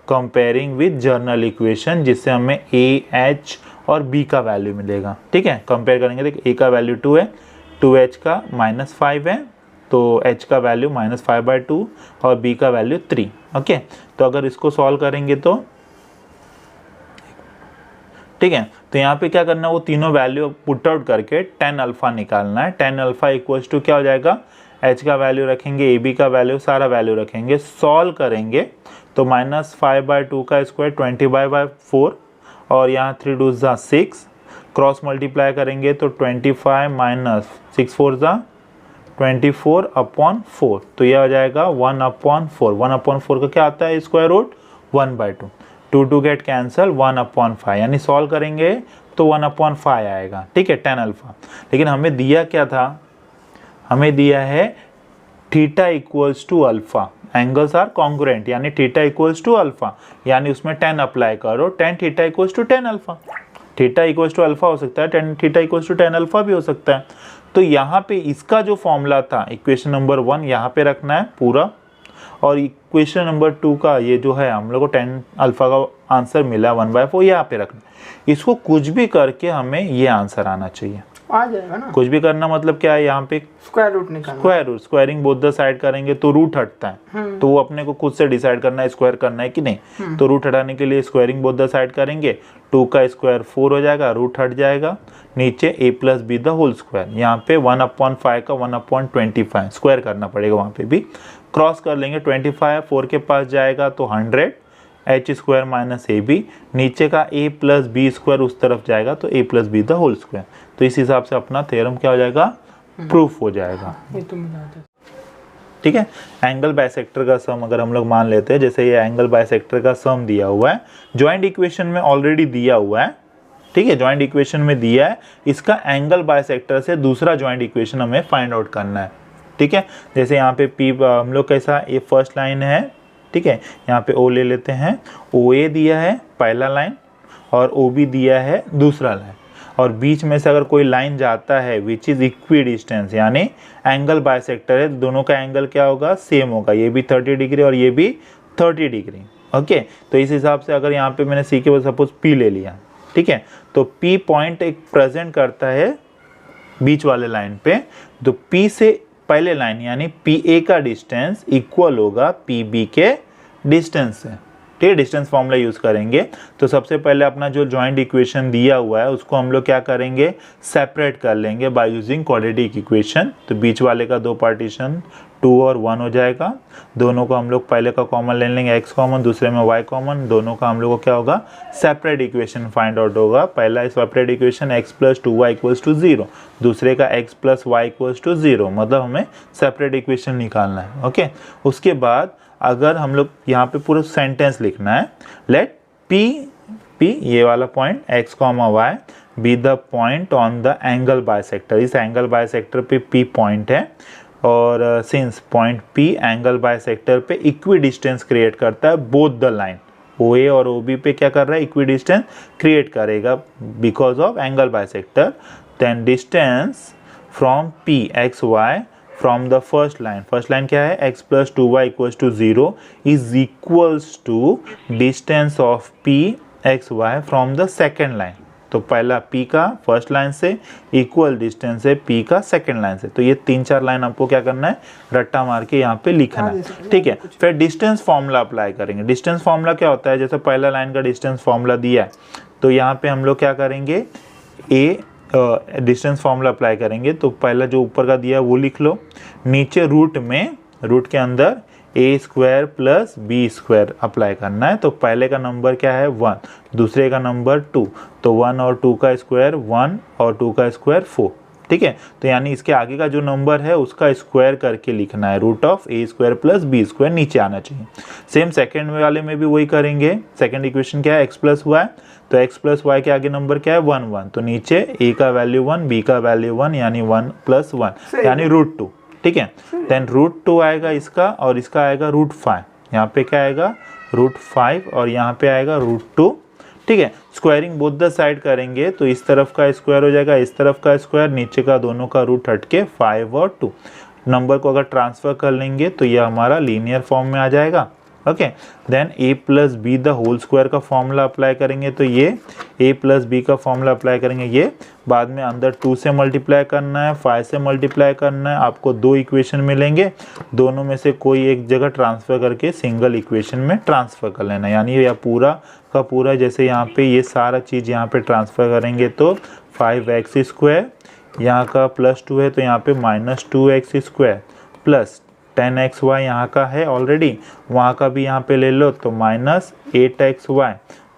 comparing with general equation, जिससे हमें ए एच और बी का वैल्यू मिलेगा। ठीक है, कंपेयर करेंगे, देखिए ए का वैल्यू 2 है, 2h का -5 है, तो h का वैल्यू -5/2 और b का वैल्यू 3। ओके, तो अगर इसको सॉल्व करेंगे तो ठीक है, तो यहाँ पे क्या करना है, वो तीनों वैल्यू पुट आउट करके tan अल्फा निकालना है। tan अल्फा इक्वल्स टू क्या हो जाएगा, h का वैल्यू रखेंगे, ab का वैल्यू, सारा वैल्यू रखेंगे, सॉल्व करेंगे तो -5/2 का स्क्वायर 20/4 और यहाँ 3 2 जा 6, क्रॉस मल्टीप्लाई करेंगे तो 25 - 6 4 जा 24/4, तो यह हो जाएगा 1/4। 1/4 का क्या आता है, स्क्वायर रूट 1/2, 2 गेट कैंसल, 1/5, यानी सॉल्व करेंगे तो 1/5 आएगा। ठीक है, tan अल्फा। लेकिन हमें दिया क्या था, हमें दिया है theta equals to alpha, angles are congruent, यानी थीटा इक्वल्स टू अल्फा, यानी उसमें tan अप्लाई करो, tan theta equals to tan alpha. Theta equals to alpha हो सकता है, tan theta equals to tan alpha भी हो सकता है। तो यहाँ पे इसका जो फॉर्मूला था इक्वेशन नंबर 1 यहाँ पे रखना है पूरा, और इक्वेशन नंबर 2 का ये जो है हम लोग को tan अल्फा का आंसर मिला 1/4 यहाँ पे रखना। इसको कुछ भी करके हमें ये आंसर आना चाहिए, आ जाएगा ना। कुछ भी करना मतलब क्या है, यहाँ पे स्क्वायर रूट निकालना, square root, squaring both the side करेंगे तो रूट हटता है, तो वो अपने को खुद से डिसाइड करना है स्क्वायर करना है कि नहीं। तो रूट हटाने के लिए स्क्वायरिंग बोथ द साइड करेंगे, 2 का स्क्वायर 4 हो जाएगा, रूट हट जाएगा, नीचे a plus B the whole square, यहाँ पे 1/5 का 1/25 स्क्वायर करना पड़ेगा, वहाँ पे भी क्रॉस कर लेंगे, 25 4 के पास जाएगा तो 100, h square minus A B, नीचे का a प्लस बी स्क्वायर उस तरफ जाएगा तो a plus B the whole square. तो इस हिसाब से अपना थ्योरम क्या हो जाएगा, प्रूफ हो जाएगा। ये तो मिला था। ठीक है, एंगल बाइसेक्टर का सम अगर हम लोग मान लेते हैं, जैसे ये एंगल बाइसेक्टर का सम दिया हुआ है, जॉइंट इक्वेशन में ऑलरेडी दिया हुआ है। ठीक है, जॉइंट इक्वेशन में दिया है, इसका एंगल बाइसेक्टर से दूसरा जॉइंट इक्वेशन हमें फाइंड आउट करना है। ठीक है, जैसे यहाँ पे पी हम लोग कैसा, ये फर्स्ट लाइन है, ठीक है, यहाँ पे ओ ले लेते हैं, ओ ए दिया है पहला लाइन और ओ बी दिया है दूसरा लाइन, और बीच में से अगर कोई लाइन जाता है विच इज़ इक्वी डिस्टेंस, यानी एंगल बाइसेक्टर है, दोनों का एंगल क्या होगा, सेम होगा, ये भी 30 डिग्री और ये भी 30 डिग्री। ओके, तो इस हिसाब से अगर यहाँ पे मैंने सी के बस सपोज पी ले लिया, ठीक है, तो पी पॉइंट एक प्रेजेंट करता है बीच वाले लाइन पे, तो पी से पहले लाइन यानी पी ए का डिस्टेंस इक्वल होगा पी बी के डिस्टेंस से। ठीक है, डिस्टेंस फॉर्मूला यूज़ करेंगे। तो सबसे पहले अपना जो जॉइंट इक्वेशन दिया हुआ है उसको हम लोग क्या करेंगे, सेपरेट कर लेंगे बाय यूजिंग क्वाड्रेटिक इक्वेशन। तो बीच वाले का 2 पार्टीशन 2 और 1 हो जाएगा। दोनों को हम लोग पहले का कॉमन ले लेंगे, x कॉमन, दूसरे में y कॉमन, दोनों का हम लोग को क्या होगा, सेपरेट इक्वेशन फाइंड आउट होगा। पहला separate equation x plus 2y equals to 0, दूसरे का x plus Y equals to 0, मतलब हमें सेपरेट इक्वेशन निकालना है। ओके, उसके बाद अगर हम लोग यहाँ पे पूरा सेंटेंस लिखना है, लेट p ये वाला point x comma y be the point on the angle bisector. इस एंगल बाइसेक्टर पे p पॉइंट है और since point p angle bisector पे इक्वी डिस्टेंस क्रिएट करता है, बोथ द लाइन OA और OB पे क्या कर रहा है, इक्वी डिस्टेंस क्रिएट करेगा because of angle bisector. Then distance from p x y from the first line क्या है, x plus 2y equals to 0 is equals to distance of p x y from the second line. तो पहला p का फर्स्ट लाइन से इक्वल डिस्टेंस है p का सेकेंड लाइन से। तो ये 3-4 लाइन आपको क्या करना है, रट्टा मार के यहाँ पे लिखना है, ठीक है। फिर डिस्टेंस फॉर्मूला अप्लाई करेंगे। डिस्टेंस फॉर्मूला क्या होता है, जैसे पहला लाइन का डिस्टेंस फॉर्मूला दिया है तो यहाँ पे हम लोग क्या करेंगे, डिस्टेंस फॉर्मूला अप्लाई करेंगे। तो पहला जो ऊपर का दिया है वो लिख लो, नीचे रूट के अंदर a square plus B square apply करना है। तो पहले का नंबर क्या है 1, दूसरे का नंबर 2, तो 1 और 2 का स्क्वायर 1 और 2 का स्क्वायर 4, ठीक है। तो यानी इसके आगे का जो नंबर है उसका स्क्वायर करके लिखना है, root of a square plus B square नीचे आना चाहिए। सेम सेकेंड वाले में भी वही करेंगे। सेकेंड इक्वेशन क्या है, x प्लस वाई, तो x प्लस वाई के आगे नंबर क्या है 1 1, तो नीचे a का वैल्यू 1, b का वैल्यू 1 यानी 1 प्लस 1 यानी रूट 2, ठीक है। देन रूट 2 आएगा इसका और इसका आएगा रूट 5, यहाँ पे क्या आएगा रूट 5 और यहाँ पे आएगा रूट 2, ठीक है। स्क्वायरिंग बोथ द साइड करेंगे तो इस तरफ का स्क्वायर हो जाएगा, इस तरफ का स्क्वायर, नीचे का दोनों का रूट हट के 5 और 2। नंबर को अगर ट्रांसफर कर लेंगे तो ये हमारा लीनियर फॉर्म में आ जाएगा। Okay, then a plus B the whole square का फॉर्मूला अप्लाई करेंगे, तो ये a प्लस बी का फॉर्मूला अप्लाई करेंगे, ये बाद में अंदर 2 से मल्टीप्लाई करना है, 5 से मल्टीप्लाई करना है, आपको 2 इक्वेशन मिलेंगे, दोनों में से कोई एक जगह ट्रांसफ़र करके सिंगल इक्वेशन में ट्रांसफ़र कर लेना। यानी यह पूरा का पूरा जैसे यहाँ पे ये सारा चीज़ यहाँ पे ट्रांसफ़र करेंगे तो 5x स्क्वायर, यहाँ का प्लस 2 है तो यहाँ पे minus 2x square plus 10xy यहाँ का है ऑलरेडी, वहाँ का भी यहाँ पे ले लो तो minus 8xy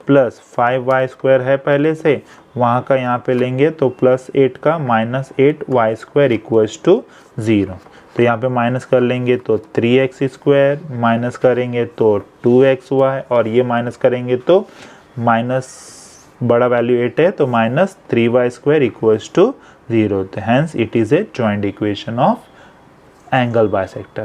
plus 5y square है पहले से, वहाँ का यहाँ पे लेंगे तो प्लस 8 का minus 8y square equals to 0। तो यहाँ पे माइनस कर लेंगे तो 3x स्क्वायर, माइनस करेंगे तो 2xy और ये माइनस करेंगे तो माइनस बड़ा वैल्यू 8 है तो minus 3y square equals to 0। तो hence it is a joint equation of angle bisector.